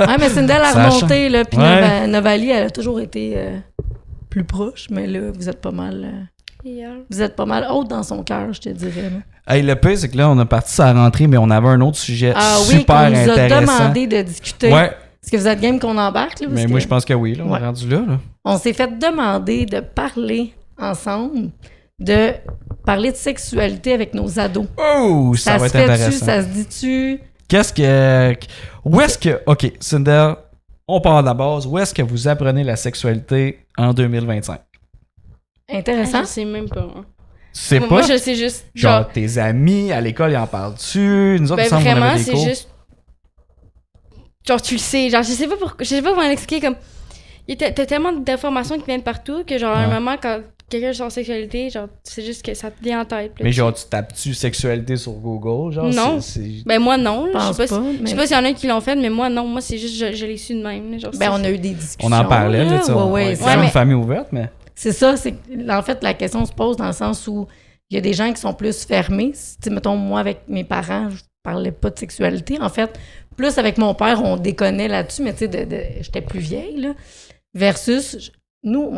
Ouais, mais Sindel a Ça a remonté, là. Puis Ouais. Novali, elle a toujours été plus proche. Mais là, vous êtes pas mal... vous êtes pas mal haute dans son cœur, je te dirais. Là. Hey, le pire, c'est que là, on a parti sa rentrée, mais on avait un autre sujet Ah oui, super qu'on nous a intéressant. demandé de discuter. Ouais, Est-ce que vous êtes game qu'on embarque? Là, parce mais moi, que je pense que oui, là, on Ouais. est rendu là. on s'est fait demander de parler ensemble, de parler de sexualité avec nos ados. Oh, ça va se être fait-tu? intéressant. Ça se dit-tu? Où est-ce que... OK, Cinder, on part de la base. Où est-ce que vous apprenez la sexualité en 2025? Intéressant. Je sais même pas. Hein. C'est Moi, pas... je sais juste. Genre, tes amis à l'école, ils en parlent-tu? Nous autres, Ben il me semble qu'on vraiment, avait des c'est cours. juste. Genre, tu le sais. Genre, je sais pas comment l'expliquer. Comme. T'as tellement d'informations qui viennent partout que, genre, à un Ouais. moment, quand quelqu'un sort sexualité, genre, c'est juste que ça te vient en tête. là, Mais tu- genre, tu tapes-tu sexualité sur Google? Genre, Non. c'est- Ben, moi, non. Je là. pense Je sais pas, pas, je mais- sais pas s'il y en a qui l'ont fait, mais moi, non. Moi, c'est juste, je l'ai su de même. là, genre, Ben, c'est- on a eu des discussions. On en parlait, là, tu sais. Ouais, C'est ouais, une mais- famille ouverte, mais... C'est ça, c'est en fait la question se pose dans le sens où il y a des gens qui sont plus fermés. Tu sais, mettons, moi avec mes parents, je parlais pas de sexualité. En fait, plus avec mon père, on déconnait là-dessus, mais tu sais, j'étais plus vieille, là. Versus, nous,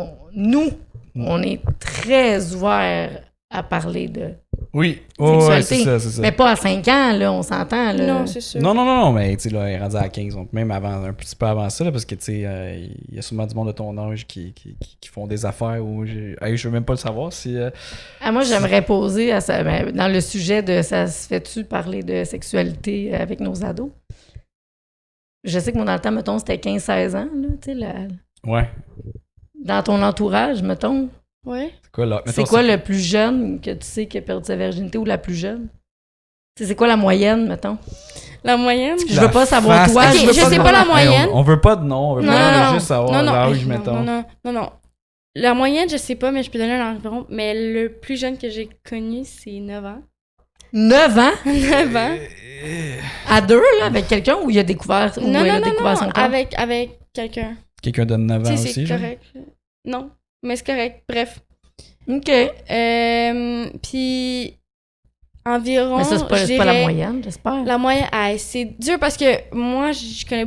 on est très ouverts à parler de Oui, ouais, c'est sexualité. ça. Mais pas à 5 ans, là, on s'entend. Là. Non, c'est sûr. Non, mais tu sais, là, elle est rendue à 15, donc même avant, un petit peu avant ça, là, parce que tu sais, il y a sûrement du monde de ton âge qui font des affaires où je veux même pas le savoir si. Moi, j'aimerais poser à ça, dans le sujet de ça se fait-tu parler de sexualité avec nos ados? Je sais que moi, dans le temps, mettons, c'était 15-16 ans, là, tu sais, Ouais. dans ton entourage, mettons. Ouais. C'est quoi, là? C'est quoi le plus jeune que tu sais qui a perdu sa virginité ou la plus jeune? Tu sais, c'est quoi la moyenne, mettons? La moyenne? Je veux pas savoir face- toi, Ok, veux je sais te pas la voir. moyenne. On veut pas de nom, on veut pas juste savoir l'âge, non, mettons. non. La moyenne, je sais pas, mais je peux donner un environ. Mais le plus jeune que j'ai connu, c'est 9 ans. 9 ans? 9 ans? À deux, là, avec quelqu'un, ou il a découvert, ou Non, elle non, a non, découvert son non, corps? avec quelqu'un. Quelqu'un de 9 ans Tu sais, aussi, c'est genre? correct. Non, mais c'est correct. Bref. OK. Puis environ, Mais ça, je c'est pas la dirais, moyenne, j'espère. la moyenne, c'est dur parce que moi, je connais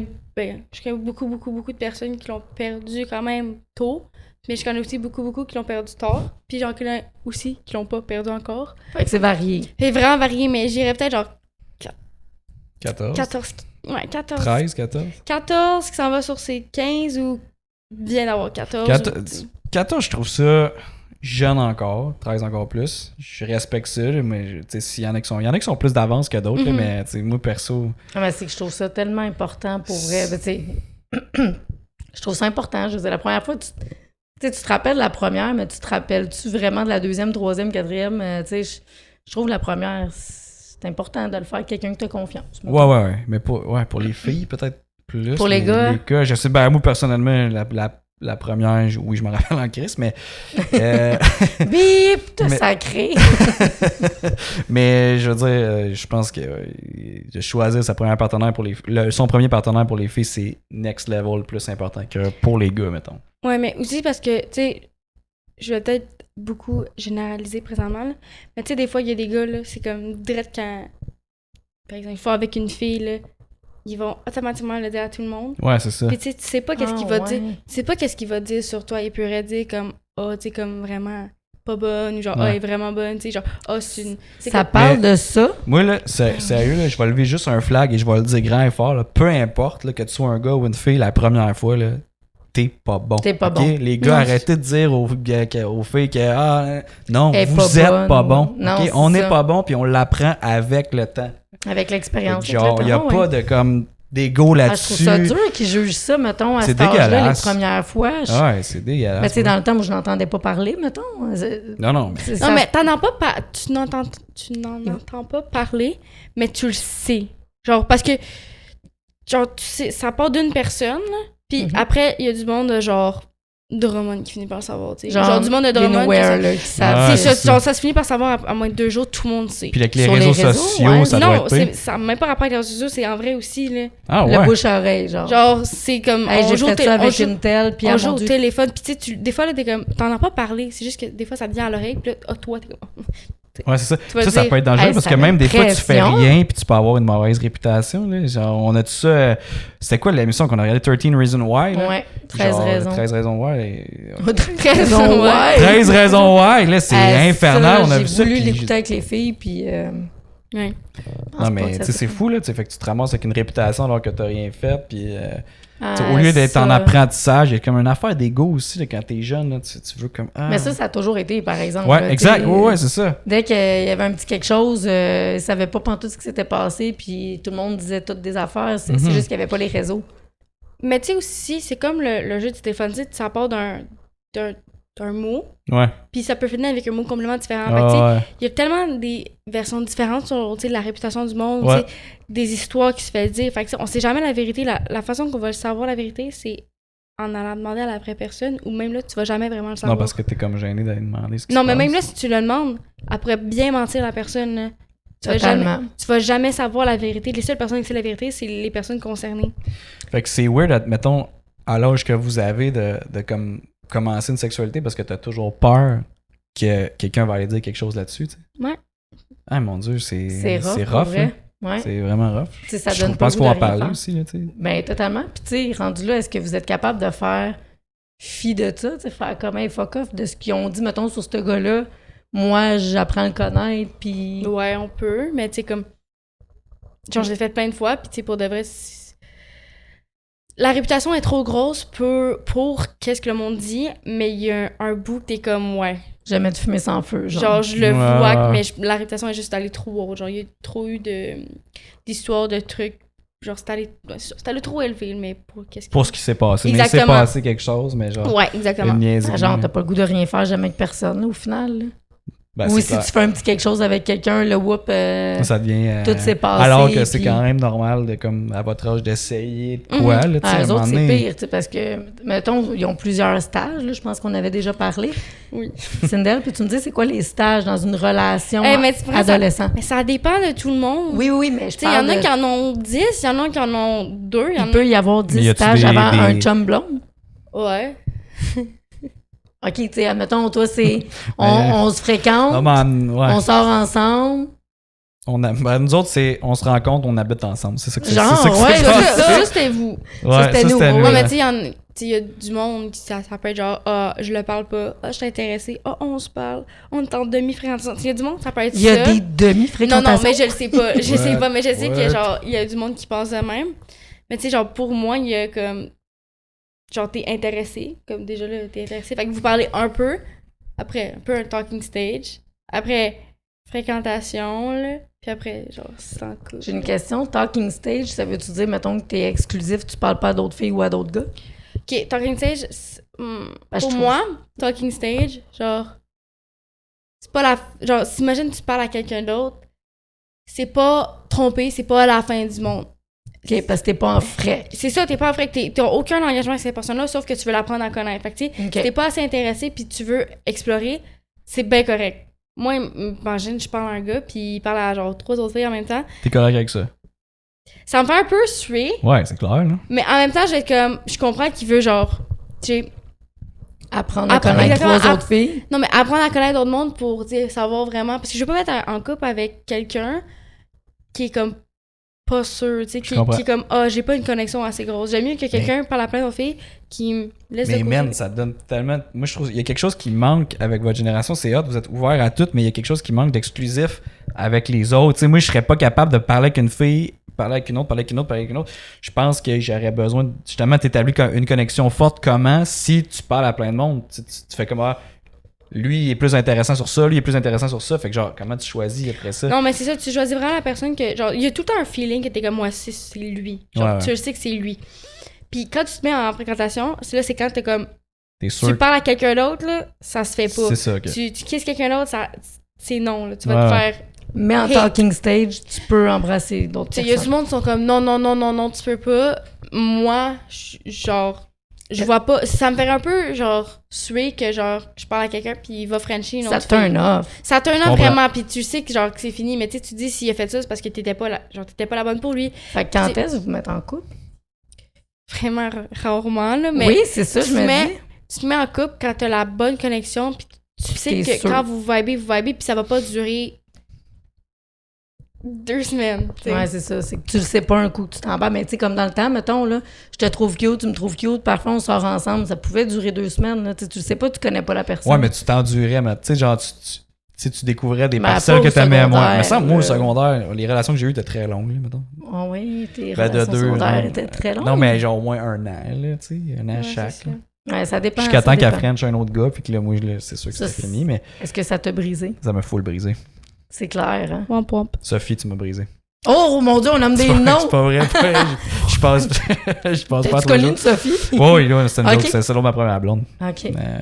beaucoup de personnes qui l'ont perdu quand même tôt. Mais je connais aussi beaucoup qui l'ont perdu tard. Puis j'en connais aussi qui l'ont pas perdu encore. Fait que c'est varié. C'est vraiment varié, mais j'irais peut-être genre 14? 14. Ouais, 14. 13, 14? 14 qui s'en va sur ses 15 ou vient d'avoir 14. 14, je trouve ça jeune encore, 13 encore plus. Je respecte ça, là, mais tu sais, s'il y en a qui sont plus d'avance que d'autres, là, mais tu sais, moi perso. Ah, mais c'est que je trouve ça tellement important pour vrai. Ben, tu sais, je trouve ça important. Je veux dire, la première fois, tu te rappelles de la première, mais tu te rappelles-tu vraiment de la deuxième, troisième, quatrième? Tu sais, je trouve la première, c'est important de le faire avec quelqu'un que tu as confiance. Ouais. Mais pour les filles, peut-être plus. Pour les mais gars? Les gars, je sais, ben moi personnellement, la première, oui, je me rappelle en crise, mais. Bip! T'as mais- sacré! Mais je veux dire, je pense que de choisir sa première partenaire pour son premier partenaire pour les filles, c'est next level plus important que pour les gars, mettons. Ouais, mais aussi parce que, tu sais, je vais peut-être beaucoup généraliser présentement, là, mais tu sais, des fois, il y a des gars, là, c'est comme direct quand, par exemple, ils font avec une fille, là, ils vont automatiquement le dire à tout le monde. Ouais, c'est ça. Puis tu sais pas qu'est-ce qu'il va ouais. dire. Tu sais pas qu'est-ce qu'il va dire sur toi. Il pourrait dire comme, tu sais, comme vraiment pas bonne, ou genre, Ouais. elle est vraiment bonne, tu sais, genre, c'est une. C'est Ça comme- parle Mais- de ça. Moi, là, sérieux, là, je vais lever juste un flag et je vais le dire grand et fort. Là, peu importe là, que tu sois un gars ou une fille la première fois, là, t'es pas bon. T'es pas OK? bon. Les gars, Non, arrêtez de dire aux filles que non, Elle est vous pas êtes bonne, pas bon. non, OK? c'est On n'est ça. pas bon puis on l'apprend avec le temps. Avec l'expérience. Genre, il n'y a exactement, pas ouais. de comme d'ego Je là-dessus. trouve ça dur qu'ils jugent ça, mettons, à C'est cet âge-là, les dégueulasse. premières fois. Ouais, c'est dégueulasse. Mais tu sais, ouais. dans le temps où je n'entendais pas parler, mettons. Non, mais c'est Non, ça. mais tu n'en entends pas parler, mais tu le sais. Genre, parce que, genre, tu sais, ça part d'une personne, là, puis Mhm. après, il y a du monde de genre Drummond qui finit par le savoir, tu sais. Genre, du monde de les Drummond. nowhere, que là, qui savent. Ouais, c'est c'est ça, genre, ça se finit par savoir à moins de 2 jours, tout le monde sait. puis avec les Sur réseaux, les réseaux, sociaux, ouais. ça doit Non, être pire. ça n'a même pas rapport avec les réseaux sociaux, c'est en vrai aussi, là. Ah Le ouais. bouche-oreille, genre. Genre, c'est comme, Hey, j'ai fait ça avec joue- une telle, puis on à joue mon au Dieu. téléphone, puis tu sais, des fois, là, t'es comme, t'en as pas parlé, c'est juste que des fois, ça te vient à l'oreille, puis là, toi, t'es comme, Ouais, c'est ça. vas Ça dire, peut être dangereux hey, parce ça que met même des fois, tu fais pression. rien puis tu peux avoir une mauvaise réputation. Là. Genre, on a tout ça. C'était quoi l'émission qu'on a regardé 13 Reasons Why? Là? Ouais, 13 Genre, raisons. 13 raisons why. 13 raisons, ouais. 13 raisons why, là, c'est infernal. On a vu ça. J'ai voulu puis l'écouter avec les filles, puis... ouais. je pense Non, pas mais que tu ça sais, se c'est fait. fou, là. Tu sais, fait que tu te ramasses avec une réputation alors que t'as rien fait. Puis, Ah, tu sais, au lieu d'être en ça. apprentissage, il y a comme une affaire d'ego aussi là, quand t'es jeune. Là, tu veux comme. Ah. Mais ça a toujours été, par exemple. Ouais, là, exact. t'sais, Ouais, c'est ça. Dès qu'il y avait un petit quelque chose, ils savaient pas pantoute ce qui s'était passé, puis tout le monde disait toutes des affaires. C'est Mhm. juste qu'il y avait pas les réseaux. Mais tu sais aussi, c'est comme le jeu du téléphone, tu sais, ça part d'un mot, Ouais. puis ça peut finir avec un mot complètement différent. Fait que, tu sais, Ah, ouais. il y a tellement des versions différentes sur, tu sais, la réputation du monde, Ouais. tu sais, des histoires qui se fait dire. Fait que, tu sais, on sait jamais la vérité. La façon qu'on va le savoir, la vérité, c'est en allant demander à la vraie personne, ou même là, tu vas jamais vraiment le savoir. Non, parce que t'es comme gêné d'aller demander ce qui Non, se mais même passe. là, si tu le demandes, elle pourrait bien mentir la personne, là. Tu vas jamais savoir la vérité. Les seules personnes qui savent la vérité, c'est les personnes concernées. Fait que c'est weird, mettons, à l'âge que vous avez de comme commencer une sexualité parce que t'as toujours peur que quelqu'un va aller dire quelque chose là-dessus, tu sais. Ouais. Ah mon Dieu, c'est rough, pour rough, vrai. hein. Ouais. C'est vraiment rough. Tu sais, ça Je donne pense pas qu'on le va goût de en rien parler faire. aussi, là, tu sais. Ben, totalement. Puis, tu sais, rendu là, est-ce que vous êtes capable de faire fi de ça, tu sais, faire comme un fuck off de ce qu'ils ont dit, mettons, sur ce gars-là, moi, j'apprends à le connaître, puis... Ouais, on peut, mais tu sais, comme... Genre, je l'ai fait plein de fois, puis tu sais, pour de vrai, la réputation est trop grosse pour qu'est-ce que le monde dit, mais il y a un bout que t'es comme, ouais. Jamais de fumée sans feu, genre. Genre, je le vois, mais la réputation est juste allée trop haut. Genre, il y a trop eu d'histoires, de trucs. Genre, c'est allé trop élevé, mais pour ce qui s'est passé. Exactement. Mais il s'est passé quelque chose, mais genre... Ouais, exactement. Une niaiserie. Genre, t'as pas le goût de rien faire jamais avec personne, là, au final. Là. Ben, Ou c'est si clair. tu fais un petit quelque chose avec quelqu'un, le whoop, Ça devient... tout s'est passé. Alors que c'est puis- quand même normal, de, comme à votre âge, d'essayer de quoi, là, tu sais, Ah, à un eux moment autres, c'est donné. pire, tu sais, parce que, mettons, ils ont plusieurs stages, là, je pense qu'on avait déjà parlé. Oui. Cindel, puis tu me dis, c'est quoi les stages dans une relation Mais c'est vrai, adolescent? Mais ça dépend de tout le monde. Oui, oui, mais je Tu sais, il y parle en a de... qui en ont 10, il y en a qui en ont 2, il y en Il a... peut y avoir Mais y 10 a-tu stages des- avant des- un chum blonde. Ouais. OK, tu sais, admettons, toi, c'est... On se fréquente, Non, mais ouais. on sort ensemble. Nous autres, on se rencontre, on habite ensemble. C'est ça que c'est. Genre, c'est ça que ouais, c'est ça, passé. Ça, c'était vous. Ouais, c'était nous. nous. Ouais, mais tu sais, il y a du monde qui ça peut être genre, ah, je le parle pas, ah, je suis intéressée, ah, on se parle, on est en demi-fréquentation. Il y a du monde, ça peut être ça. Il y a des Non, demi-fréquentations. non, mais je le sais pas. Je sais What? pas, mais je sais What? que, genre, il y a du monde qui pense de même. Mais tu sais, genre, pour moi, il y a comme. Genre, t'es intéressé. Comme déjà là, t'es intéressé. Fait que vous parlez un peu. Après, un peu un talking stage. Après, fréquentation, là. Puis après, genre, c'est en couple. J'ai une question. Talking stage, ça veut-tu dire, mettons, que t'es exclusif, tu parles pas à d'autres filles ou à d'autres gars? Ok, talking stage, Ben, je pour trouve- moi, talking stage, genre. C'est pas la. Genre, s'imagine tu parles à quelqu'un d'autre, c'est pas tromper, c'est pas la fin du monde. OK, parce que t'es pas en frais. C'est ça, t'es pas en vrai que t'as aucun engagement avec cette personne-là, sauf que tu veux l'apprendre à connaître. Fait que, tu sais, OK. si t'es pas assez intéressé puis tu veux explorer, c'est bien correct. Moi, imagine, je parle à un gars puis il parle à genre 3 autres filles en même temps. T'es correct avec ça? Ça me fait un peu suer, Ouais, c'est clair, là. mais en même temps, je vais être comme, je comprends qu'il veut genre, tu sais, Apprendre à Apprendre- connaître exactement, trois autres filles. non mais apprendre à connaître d'autres mondes pour tu sais, savoir vraiment, parce que je veux pas mettre en couple avec quelqu'un qui est comme pas sûr, tu sais, qui comprends. est comme, ah, j'ai pas une connexion assez grosse. J'aime mieux que quelqu'un parle à plein d'autres filles qui me laisse de Mais côté. man, ça donne tellement. Moi, je trouve il y a quelque chose qui manque avec votre génération. C'est hot, vous êtes ouvert à tout, mais il y a quelque chose qui manque d'exclusif avec les autres. Tu sais, moi, je serais pas capable de parler avec une fille, parler avec une autre, parler avec une autre, parler avec une autre. Je pense que j'aurais besoin, justement, d'établir une connexion forte. Comment, si tu parles à plein de monde, tu fais comme, ah, lui, il est plus intéressant sur ça, lui, il est plus intéressant sur ça. Fait que, genre, comment tu choisis après ça? Non, mais c'est ça, tu choisis vraiment la personne que. Genre, il y a tout le temps un feeling que t'es comme moi, c'est lui. Genre, Ouais, ouais. tu le sais que c'est lui. Puis quand tu te mets en fréquentation, c'est quand t'es comme. T'es sûr Tu que parles à quelqu'un d'autre, là, ça se fait pas. c'est ça, ok. Tu kisses quelqu'un d'autre, c'est non, là. Tu vas Ouais, te ouais. faire. Mais en Hey. talking stage, tu peux embrasser d'autres Tu sais, il y a du personnes. monde qui sont comme non, non, non, non, non, tu peux pas. Moi, genre. Je vois pas. Ça me fait un peu, genre, suer que, genre, je parle à quelqu'un puis il va frencher une Ça autre te turn fille. off. Ça turn off comprends. vraiment, puis tu sais que, genre, que c'est fini. Mais tu sais, tu dis s'il a fait ça, c'est parce que t'étais pas la bonne pour lui. Fait que quand C'est- est-ce que vous vous mettez en couple? Vraiment rarement, là. Mais Oui, c'est ça, je tu me mets- dis. tu te mets en couple quand t'as la bonne connexion, puis tu sais T'es que sûr. quand vous vibez, puis ça va pas durer 2 semaines. tu sais. Ouais, c'est ça. C'est que tu le sais pas un coup que tu t'en bats. Mais tu sais, comme dans le temps, mettons, là, je te trouve cute, tu me trouves cute, parfois on sort ensemble. Ça pouvait durer 2 semaines. Là. Tu sais, tu le sais pas, tu connais pas la personne. Ouais, mais tu t'endurais, mais tu sais, genre, tu découvrais des Mais personnes pas que au t'aimais moins. secondaire, Mais ça, moi, au là. secondaire, les relations que j'ai eues étaient très longues, là, mettons. Ah oui, tes Ben, de relations 2 secondaires étaient très longues. Non, mais genre au moins 1 an, là, tu sais, 1 an Ouais, chaque. c'est ça. là. Ouais, ça dépend. Jusqu'à ça temps qu'elle dépend. french un autre gars, puis que là, moi, c'est sûr que Ça, c'est fini, mais Est-ce que ça t'a brisé? ça m'a full brisé. C'est clair, hein? Womp womp. Sophie, tu m'as brisé. Oh mon Dieu, on nomme des C'est noms! pas vrai. Je pense je pense pas à Tu tous les connais jours. une Sophie? Oui, là, c'est une Ok. joke, c'est selon ma première blonde. OK. Euh,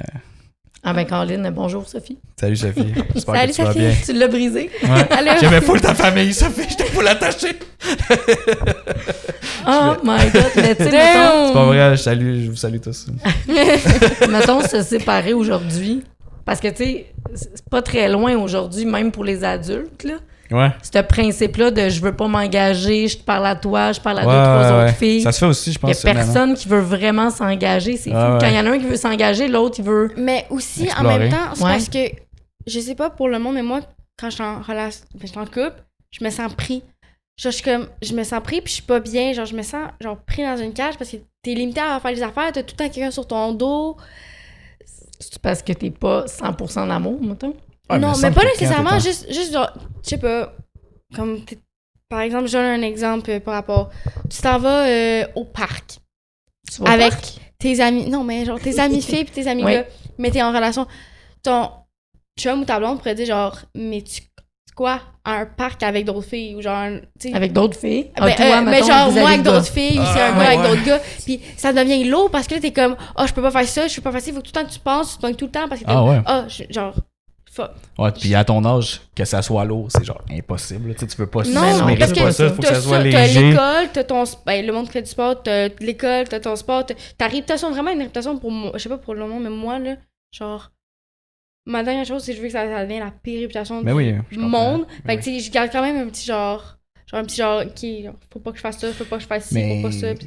Ah ben Caroline, bonjour Sophie. salut Sophie. J'espère Salut, que tu vas Sophie. bien. Tu l'as brisé? Ouais. Allô? J'aimais full ta famille, Sophie. J'étais full attaché. Oh my God! Mais tu sais, C'est pas vrai, je vous salue tous. mettons se séparer aujourd'hui. Parce que tu sais, c'est pas très loin aujourd'hui, même pour les adultes, là. Ouais. Ce principe-là de je veux pas m'engager, je te parle à toi, je parle à Ouais, 2-3 ouais. autres filles. Ça se fait aussi, je Il y a pense. finalement. personne qui veut vraiment s'engager, c'est fou. Ouais, ouais. Quand il y en a un qui veut s'engager, l'autre, il veut... Mais aussi, Explorer. en même temps, c'est Ouais. parce que, je sais pas pour le monde, mais moi, quand je suis en relation, je suis en couple, je me sens pris. Genre, je me sens pris, puis je suis pas bien. Genre, je me sens, genre, pris dans une cage parce que t'es limité à faire des affaires, t'as tout le temps quelqu'un sur ton dos. C'est parce que t'es pas 100% en amour, mettons. Ouais, non, il me mais semble pas que quand nécessairement, t'es juste genre, je sais pas, comme, par exemple, je donne un exemple par rapport, tu t'en vas au parc Tu vas au avec parc? tes amis, non, mais genre tes amis filles pis tes amis Oui. gars, mais t'es en relation, ton chum ou ta blonde pourrait dire genre, mais tu quoi, à un parc avec d'autres filles, ou genre, tu sais... Avec d'autres filles? Ben, toi, mais mettons, genre, vis-à-vis moi avec de gars. d'autres filles, ou c'est un gars ouais, avec ouais. d'autres gars, pis ça devient lourd parce que là, t'es comme, je peux pas faire ça, je peux pas faire ça, il faut tout le temps que tu penses, tu te pognes tout le temps parce que t'es Ah ouais. genre, fuck. Ouais, puis à ton âge, que ça soit lourd, c'est genre impossible. Tu sais, tu peux pas Non, non, mais parce pas que ça, faut que t'as ça soit t'as léger. l'école, t'as ton... Ben, le monde qui fait du sport, t'as l'école, t'as ton sport, ta réputation, vraiment une réputation pour moi, je sais pas pour le monde, mais moi, là, genre... Ma dernière chose, c'est que je veux que ça devienne la pire réputation Mais oui, du je comprends. monde. Fait que, tu sais, je garde quand même un petit genre, ok, genre, faut pas que je fasse ça, faut pas que je fasse ci, Mais- faut pas ça. Pis...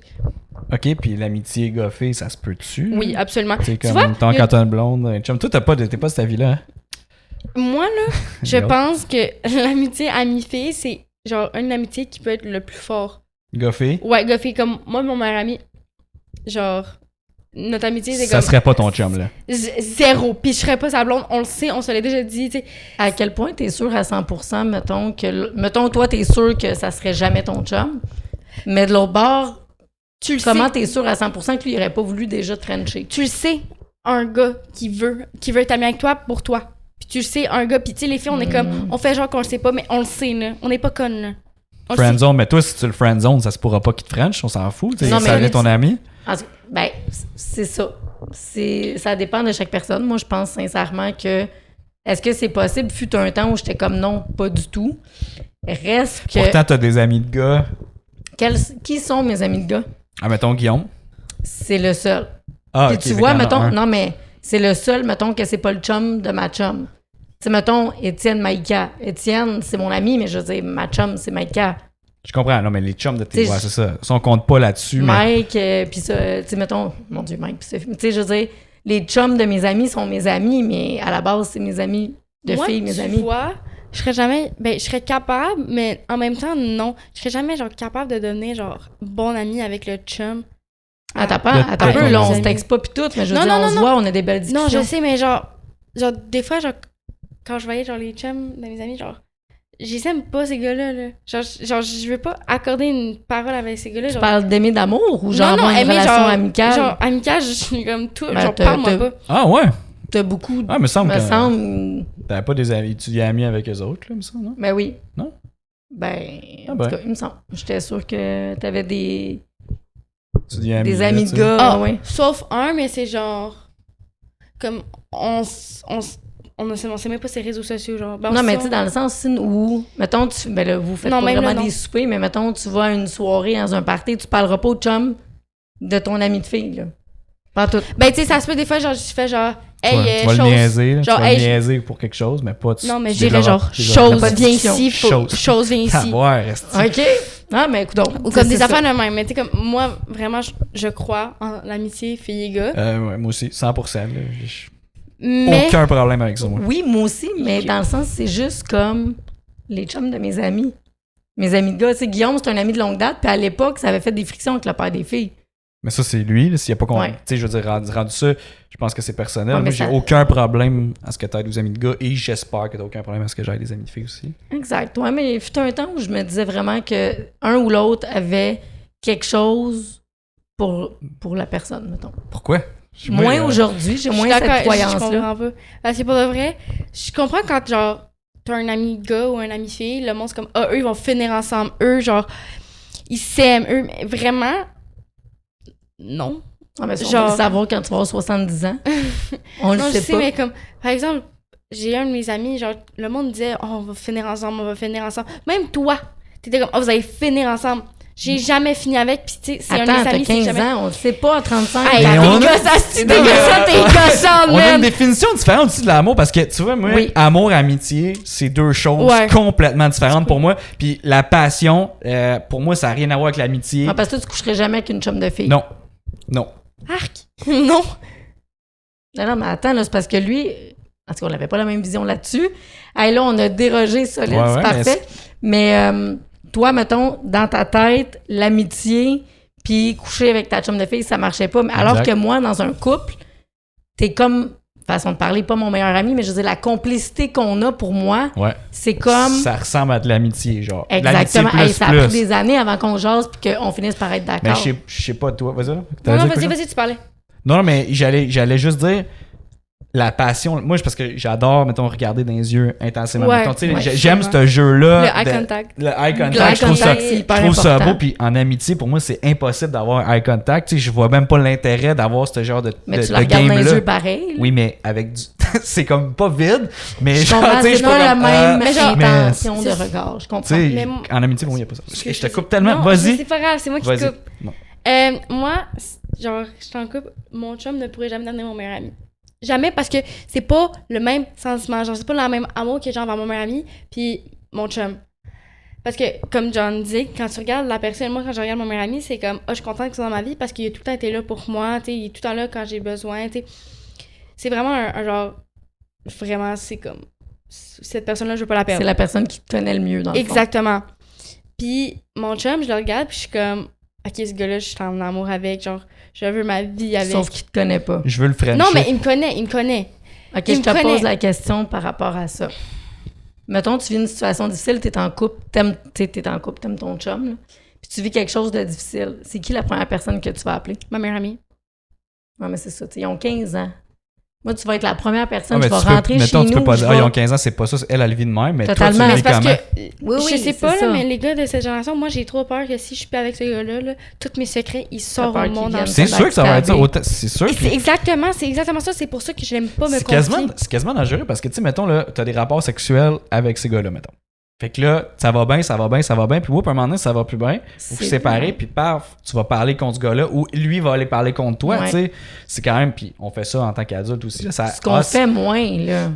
Ok, puis l'amitié goffée, ça se peut-tu? Oui, absolument. Tu sais, Tu comme vois, tant il y a- quand t'as une blonde. Chum, toi, t'es pas cette avis-là. Hein? Moi, là, je J'ai hâte. pense que l'amitié amie-fille, c'est genre une amitié qui peut être le plus fort. Goffé, Ouais, gars, fait comme moi, mon meilleur ami, genre, notre amitié, c'est ça comme serait pas ton chum, là. zéro. Puis je serais pas sa blonde, on le sait, on se l'a déjà dit, tu sais. À quel point t'es sûr à 100%, mettons, toi, t'es sûr que ça serait jamais ton chum, mais de l'autre bord, Tu le comment sais. t'es sûr à 100% que lui, il aurait pas voulu déjà te frencher? Tu le sais, un gars qui veut être ami avec toi pour toi. Puis tu le sais, un gars, puis tu sais, les filles, on est comme, on fait genre qu'on le sait pas, mais on le sait, là. On n'est pas connes, là. On le sait. Friendzone, mais toi, si tu le friendzone, ça se pourra pas qu'il te french, on s'en fout. Tu sais, Non, ça mais- devient ton ami. Ben, c'est ça. Ça dépend de chaque personne. Moi, je pense sincèrement que est-ce que c'est possible? Fut un temps où j'étais comme non, pas du tout. Reste que. Pourtant, t'as des amis de gars. Qui sont mes amis de gars? Ah, mettons Guillaume. C'est le seul. Ah, Puis ok, tu fait vois, qu'il y en a mettons, un. non, mais c'est le seul, mettons, que c'est pas le chum de ma chum. Tu sais, mettons, Étienne Maïka. Étienne, c'est mon ami, mais je veux dire, ma chum, c'est Maïka. Je comprends, non, mais les chums de tes. T'sais, Ouais, c'est ça. Ça, on compte pas là-dessus. Mais... Mike, puis ça, tu sais, mettons, mon Dieu, Mike, puis tu sais, je veux dire, les chums de mes amis sont mes amis, mais à la base, c'est mes amis de Moi, filles, mes tu amis. vois, je serais jamais... Ben, je serais capable, mais en même temps, non. Je serais jamais, genre, capable de devenir, genre, bon ami avec le chum. Attends Le- pas, ton là, on ami. se texte pas pis tout, mais je veux Non, dire, non, on non, se non. voit, on a des belles Non, discussions. je sais, mais genre, des fois, genre, quand je voyais, genre, les chums de mes amis, genre, j'aime pas ces gars-là, là. Genre, je veux pas accorder une parole avec ces gars-là, Tu genre... parles d'aimer d'amour ou genre non, avoir une aimer, relation genre, amicale? Genre, amicale, je suis comme tout, Ben, genre, t'as- parle-moi t'as- pas. Ah, ouais. T'as beaucoup, Ah, me semble me que. semble, T'avais pas des amis, tu es amis avec eux autres, là, me semble, non? ben oui. Non? Ben, Ah en ben. tout cas, il me semble. J'étais sûre que t'avais des Tu dis amis. là, amis tu de sais. gars, Ah, ouais. sauf un, mais c'est genre... Comme, on ne sait même pas ses réseaux sociaux, genre... Ben, Non, on mais sait- tu sais, dans le sens où, mettons, ben là, vous faites Non, pas même vraiment là, non. des soupers, mais mettons, tu vas à une soirée dans un party, tu parleras pas au chum de ton ami de fille, là. Pas tout. Ben, tu sais, ça se peut des fois, genre, je fais genre... Hey, tu vas le chose- niaiser, là, genre, tu vas hey, le je- niaiser pour quelque chose, mais pas... Non, mais tu je dirais développes- genre, tu développes chose, pas de viens discussion. ici, chose, viens Ah, ici. ouais, reste. OK? Ah, mais écoute donc. Ou comme des affaires de même. Mais tu sais, comme moi, vraiment, je crois en l'amitié fille et gars. Ouais, moi aussi, 100%. Là, j'ai Mais, aucun problème avec ça, moi. Oui, moi aussi, mais dans le sens, c'est juste comme les chums de mes amis. Mes amis de gars, tu sais, Guillaume, c'est un ami de longue date, puis à l'époque, ça avait fait des frictions avec le père des filles. Mais ça, c'est lui, là, s'il n'y a pas Ouais. Tu sais, je veux dire, rendu ça, je pense que c'est personnel. Ouais, mais moi, j'ai ça- aucun problème à ce que tu aies des amis de gars et j'espère que tu aucun problème à ce que j'aie des amis de filles aussi. Exact. Ouais, mais il fut un temps où je me disais vraiment que un ou l'autre avait quelque chose pour la personne, mettons. Pourquoi? Moins aujourd'hui, j'ai je suis moins d'accord, cette je croyance-là. comprends pas. Parce que pour de vrai, je comprends quand, genre, t'as un ami gars ou un ami fille, le monde, c'est comme, ah, eux, ils vont finir ensemble. Eux, genre, ils s'aiment. Eux, mais vraiment, non. Ah, mais ça, on Genre- va le savoir quand tu vas avoir 70 ans. On le Non, je sait sais, pas. mais comme, par exemple, j'ai un de mes amis, genre, le monde disait, oh, on va finir ensemble, on va finir ensemble. Même toi, t'étais comme, oh, vous allez finir ensemble. J'ai jamais fini avec, pis tu sais, c'est un de Attends, mes t'as amis, c'est 15 jamais... ans, on le sait pas à 35. Hey, Mais t'es on a- gossant, t'es gossant, t'es gossant, On a une man! définition différente aussi de l'amour parce que tu vois, moi, Oui. amour, amitié, c'est deux choses Ouais. complètement différentes pour moi. Puis la passion, pour moi, ça n'a rien à voir avec l'amitié. Ah, parce que toi, tu coucherais jamais avec une chum de fille. Non. Non. Arc! Non! Non, mais attends, là, c'est parce que lui, en tout cas, on n'avait pas la même vision là-dessus. Hey, là, on a dérogé solide, Ouais, c'est ouais, parfait. Mais toi, mettons, dans ta tête, l'amitié, puis coucher avec ta chum de fille, ça marchait pas. Mais alors Exact. que moi, dans un couple, t'es comme façon de parler, pas mon meilleur ami, mais je veux dire, la complicité qu'on a pour moi, Ouais. c'est comme... Ça ressemble à de l'amitié, genre. Exactement. L'amitié Hey, plus, ça a plus. pris des années avant qu'on jase puis qu'on finisse par être Mais d'accord. je sais pas, toi. Vas-y. Non, T'allais non, dire quoi, vas-y, tu parlais. Non, mais j'allais juste dire la passion. Moi, c'est parce que j'adore, mettons, regarder dans les yeux intensément. Ouais, Mettons, tu sais, ouais, j'aime sûrement. ce jeu-là. Le eye de- contact. Le eye contact, Le eye je trouve ça, contact, c'est hyper je trouve ça important. beau. Puis en amitié, pour moi, c'est impossible d'avoir eye contact. Tu sais, je vois même pas l'intérêt d'avoir ce genre de, Mais de, tu de la regardes dans les game-là. yeux pareil. là. Oui, mais avec du. c'est comme pas vide, mais Je genre, comprends, tu sais, je c'est suis pas la comme, même mais genre- intention de mais- regard. Je Tu comprends. sais, Mais en amitié, pour moi, il n'y a pas ça. Je te coupe Non, tellement. Vas-y. C'est pas grave, c'est moi qui te Vas-y. coupe. Non. Moi, genre, je suis en couple, mon chum ne pourrait jamais devenir mon meilleur ami. Jamais, parce que c'est pas le même sentiment, genre, c'est pas le même amour que genre vers mon meilleur ami puis mon chum. Parce que, comme John dit, quand tu regardes la personne, moi, quand je regarde mon meilleur ami, c'est comme, je suis contente qu'il soit dans ma vie parce qu'il a tout le temps été là pour moi, tu sais, il est tout le temps là quand j'ai besoin, tu sais. C'est vraiment un genre, vraiment, c'est comme, cette personne-là, je veux pas la perdre. C'est la personne qui te connaît le mieux, dans le fond. Exactement. Puis mon chum, je le regarde, puis je suis comme, ok, ce gars-là, je suis en amour avec, genre, je veux ma vie avec. Sauf qu'il te connaît pas. Je veux le frencher. Non, mais il me connaît. OK, Il je me te connaît. pose la question par rapport à ça. Mettons, tu vis une situation difficile, t'es en couple, t'aimes ton chum, là, puis tu vis quelque chose de difficile. C'est qui la première personne que tu vas appeler? Ma meilleure amie. Ouais, mais c'est ça, ils ont 15 ans. Moi, tu vas être la première Ah, personne, mais tu vas tu peux- rentrer chez mettons, nous. tu peux pas je dire, vais- ils ont 15 ans, c'est pas ça. Elle vit de même, mais Totalement. toi, Mais tu c'est vis parce comment? que, Oui, je sais c'est pas, ça. là, mais les gars de cette génération, moi, j'ai trop peur que si je suis pas avec ce gars-là, là, tous mes secrets, ils sortent peur au qu'ils monde. viennent. C'est sûr que ça va être ça. backstabber. C'est sûr que C'est exactement ça. C'est pour ça que je n'aime pas me c'est confier. quasiment dangereux parce que, tu sais, mettons, là, t'as des rapports sexuels avec ces gars-là, mettons. Fait que là, ça va bien, puis whoop, un moment donné, ça va plus bien. Vous C'est vous séparez, vrai. puis paf, tu vas parler contre ce gars-là, ou lui va aller parler contre toi, Ouais. tu sais. C'est quand même, puis on fait ça en tant qu'adulte aussi. Là, ça, Ce qu'on fait moins, là.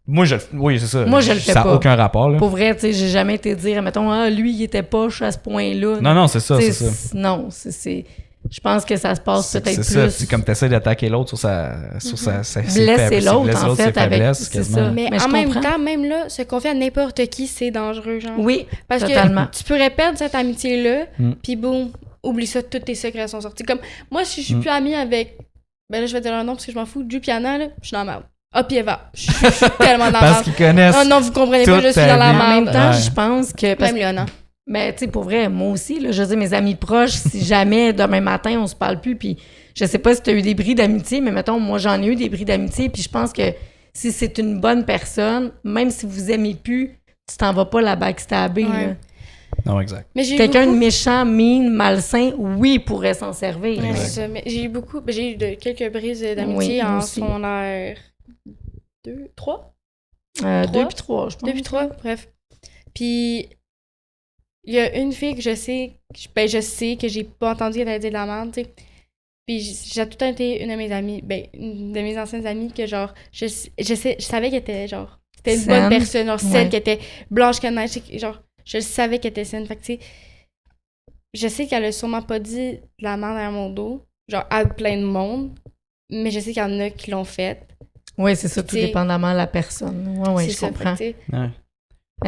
Moi, oui, c'est ça. Moi, je le fais ça a pas. aucun rapport, là. Pour vrai, tu sais, j'ai jamais été dire, mettons, lui, il était poche à ce point-là. Non, c'est ça, Tu sais, c'est ça. Non, c'est... Je pense que ça se passe C'est peut-être ça, plus... c'est comme t'essaies d'attaquer l'autre sur ses Blesser faiblesses, l'autre, blesser en ses fait, avec... faiblesses, C'est quasiment. ça. Mais je en même comprends. temps, même là, se confier à n'importe qui, c'est dangereux, genre. Oui, Parce totalement. que tu pourrais perdre cette amitié-là, Mm. puis boum, oublie ça, tous tes secrets sont sortis. Comme moi, si je suis Mm. plus amie avec, ben là, je vais dire un nom parce que je m'en fous, Jupiana, là, je suis dans la merde. Ah, puis Eva, je suis tellement dans la Parce merde. qu'ils connaissent. Oh non, vous comprenez pas, toute je suis ta dans la vie. En même merde. temps, Ouais. je pense que... parce Même Léona. Mais tu sais, pour vrai, moi aussi, là, je veux dire, mes amis proches, si jamais demain matin, on se parle plus, puis je sais pas si tu as eu des bris d'amitié, mais mettons, moi, j'en ai eu des bris d'amitié, puis je pense que si c'est une bonne personne, même si vous aimez plus, tu t'en vas pas la backstabber. Ouais. là. Non, exact. Mais j'ai eu Quelqu'un de beaucoup... méchant, mean, malsain, oui, pourrait s'en servir. Ouais, Exact. c'est ça. Mais j'ai eu beaucoup, ben, j'ai eu quelques brises d'amitié Oui, moi en aussi. secondaire 2, 3? 2 Trois? puis 3, je pense. 2 puis 3, bref. Puis, il y a une fille que je sais que j'ai pas entendu qu'elle allait dire de la merde, tu sais. Puis, j'ai tout le temps été une de mes amies, ben, une de mes anciennes amies que, genre, je savais qu'elle était, genre, c'était une bonne Saine. personne, genre, Ouais. celle qui était blanche que neige, genre, je savais qu'elle était saine. Fait que, tu sais, je sais qu'elle a sûrement pas dit de la merde derrière mon dos, genre, à plein de monde, mais je sais qu'il y en a qui l'ont fait. Oui, c'est ça, tout T'sais, dépendamment de la personne. Oui, C'est je ça, comprends. fait que, tu sais, Ouais.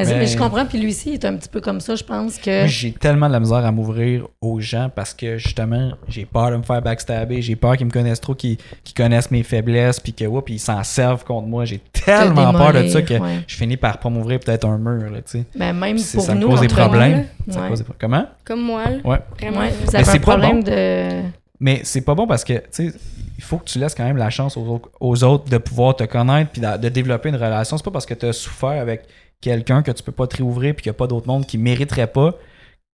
Mais je comprends, puis lui aussi, il est un petit peu comme ça, je pense que... Moi, j'ai tellement de la misère à m'ouvrir aux gens parce que justement, j'ai peur de me faire backstabber, j'ai peur qu'ils me connaissent trop, qu'ils connaissent mes faiblesses, puis que puis ils s'en servent contre moi. J'ai tellement peur de ça que ouais. je finis par pas m'ouvrir peut-être un mur, là, tu sais. Ben, même Puis pour ça me nous, cause des entre problèmes. nous, Ça ouais. cause des problèmes. Comment? comme moi, là, Ouais. vraiment. Ouais, là. vous avez c'est un pas problème bon. de... Mais c'est pas bon parce que, tu sais, il faut que tu laisses quand même la chance aux autres de pouvoir te connaître puis de développer une relation. C'est pas parce que tu as souffert avec quelqu'un que tu peux pas te réouvrir puis qu'il n'y a pas d'autre monde qui mériterait pas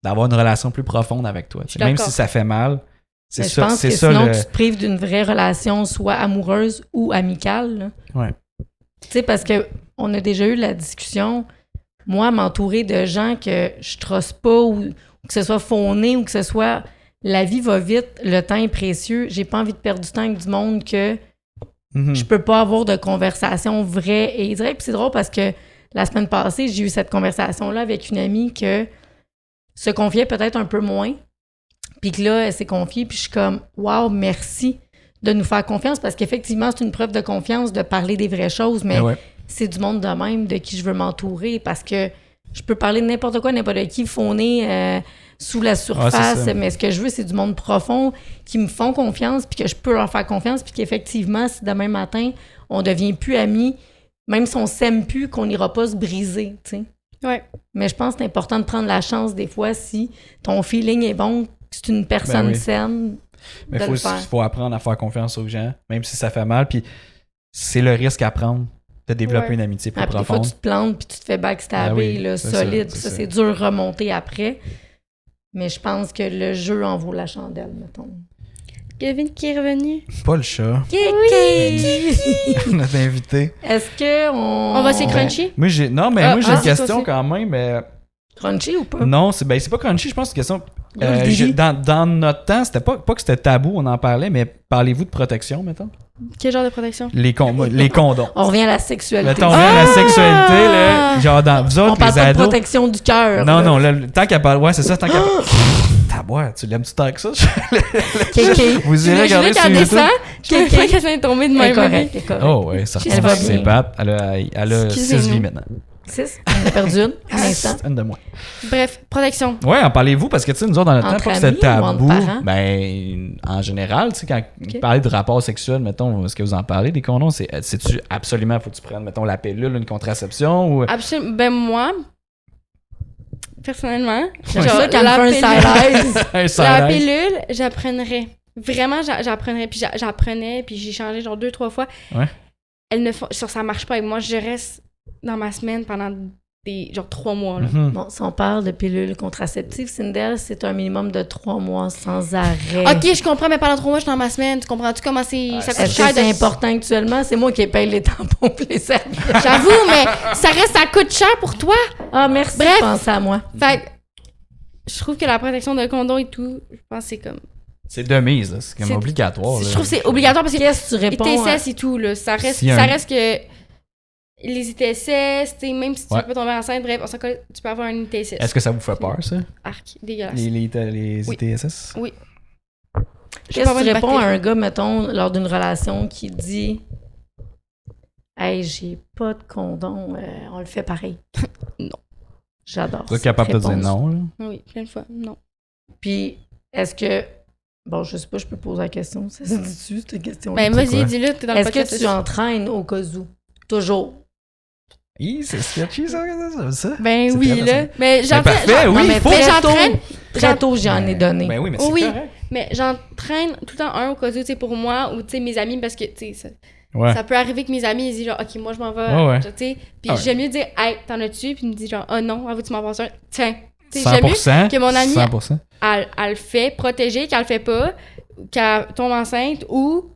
d'avoir une relation plus profonde avec toi. Je suis Même d'accord. si ça fait mal, c'est Mais ça. je pense C'est que ça sinon, le. tu te prives d'une vraie relation, soit amoureuse ou amicale. là. Ouais. Tu sais, parce que on a déjà eu la discussion, moi, m'entourer de gens que je trosse pas ou que ce soit fauné ou que ce soit la vie va vite, le temps est précieux, j'ai pas envie de perdre du temps avec du monde que Mhm. je peux pas avoir de conversation vraie et directe. Puis c'est drôle parce que la semaine passée, j'ai eu cette conversation-là avec une amie que se confiait peut-être un peu moins. Puis que là, elle s'est confiée, puis je suis comme « Wow, merci de nous faire confiance » parce qu'effectivement, c'est une preuve de confiance de parler des vraies choses, mais Eh ouais. c'est du monde de même de qui je veux m'entourer parce que je peux parler de n'importe quoi, n'importe qui, fauné sous la surface, ça. mais ce que je veux, c'est du monde profond qui me font confiance, puis que je peux leur faire confiance, puis qu'effectivement, si demain matin, on devient plus amis, même si on s'aime plus, qu'on n'ira pas se briser, tu sais. Ouais. Mais je pense que c'est important de prendre la chance des fois si ton feeling est bon, que c'est une personne Ben oui. saine. Mais de le faire. faut apprendre à faire confiance aux gens, même si ça fait mal. Puis c'est le risque à prendre de développer Ouais. une amitié plus Après, des fois, profonde. tu te plantes puis tu te fais backstabber, Ah oui, là, c'est solide. ça, Puis c'est ça, ça. c'est dur de remonter après. Mais je pense que le jeu en vaut la chandelle, mettons. Kevin qui est revenu. Pas le chat. Notre invité. Est-ce que On va Ben, crunchy? moi, j'ai une Ah, question c'est quand même. Crunchy ou pas? Non, c'est pas crunchy, je pense que c'est une question. Là, je dis- Dans notre temps, c'était pas que c'était tabou, on en parlait, mais parlez-vous de protection, mettons? Quel genre de protection? Les condoms. On revient à la sexualité. Mettons, la sexualité, là, genre dans vous autres, On parle les pas de ados. protection du cœur. Non, là. non, là, tant qu'elle parle. Ouais, c'est ça, tant qu'elle parle. Taboire, tu l'aimes-tu tant que ça? Kéké. Vous irez regarder sur quand elle YouTube. descend, je me fais qu'elle est tombée de Elle est même. correcte, elle est correcte. Oh, ouais, ça Elle va c'est bien. plate. Elle a 6 Excusez-nous. vies maintenant. 6? On a perdu une, un instant. Une de moins. Bref, protection. Ouais, en parlez-vous parce que, tu sais, nous autres, dans notre Entre temps, pas que c'était amis ou entre tabou. parents? Ben, en général, tu sais, quand vous parlez de rapports sexuels, mettons, est-ce que vous en parlez des condoms? C'est-tu absolument, faut que tu prennes, mettons, la pilule, une contraception ou. Absolument. Ben, moi, personnellement, J'aime genre, ça quand la elle fait un pilule- side-eyes. Un la side-eye? pilule, j'apprendrais. Vraiment, j'apprendrais. Puis j'apprenais, puis j'ai changé genre 2-3 fois. Ouais. Ça marche pas. Et moi, je reste dans ma semaine pendant genre 3 mois. Là. Mhm. Bon, si on parle de pilules contraceptives, Sindel, c'est un minimum de 3 mois sans arrêt. Ok, je comprends, mais pendant 3 mois, je suis dans ma semaine. Tu comprends-tu comment ça coûte Est-ce cher que c'est de- important actuellement? C'est moi qui paye les tampons et les serviettes. J'avoue, mais ça coûte cher pour toi. Ah, merci Bref. de penser à moi. Fait que je trouve que la protection de condom et tout, je pense que c'est comme. C'est de mise, là. C'est comme C'est- obligatoire. Je là. trouve que c'est obligatoire parce que Qu'est-ce que tu les réponds? à- TSS et tout, là, ça reste, S'il y a ça un- reste que les ITSS, tu sais, même si tu Ouais. veux pas tomber enceinte, bref, on s'en colle, tu peux avoir un ITSS. Est-ce que ça vous fait peur, ça? Arc, dégueulasse. Les Oui. ITSS? Oui. Qu'est-ce que tu réponds à un gars, mettons, lors d'une relation qui dit Hey, j'ai pas de condom, on le fait pareil? Non. J'adore. Vous êtes cette capable de dire réponse. non, là? Oui, plein de fois, non. Puis, est-ce que. Bon, je sais pas, je peux poser la question. Ça se dit-tu, cette question? Ben, quoi? vas-y, dis-le, t'es dans le Est-ce podcast. que tu entraînes au cas où? Toujours. C'est sketchy, ça? Ben C'est oui, très là. intéressant. Mais j'entraîne. parfait, oui, Non, mais il faut. très J'entraîne. tôt, très tôt, j'en ai donné. Ben oui, mais c'est Oui. correct. Mais j'entraîne tout le temps un au cas où, tu sais, pour moi ou, tu sais, mes amis, parce que, tu sais, Ouais. ça peut arriver que mes amis, ils disent genre, OK, moi, je m'en vais. Ouais, ouais. Tu sais, puis Ah ouais. j'aime mieux dire, hey, t'en as-tu? Puis ils me disent genre, oh non, avoue, tu m'en passes un. Tiens. Tu sais, j'aime mieux 100%. que mon amie, 100%. elle le fait, protégée, qu'elle le fait pas, qu'elle tombe enceinte ou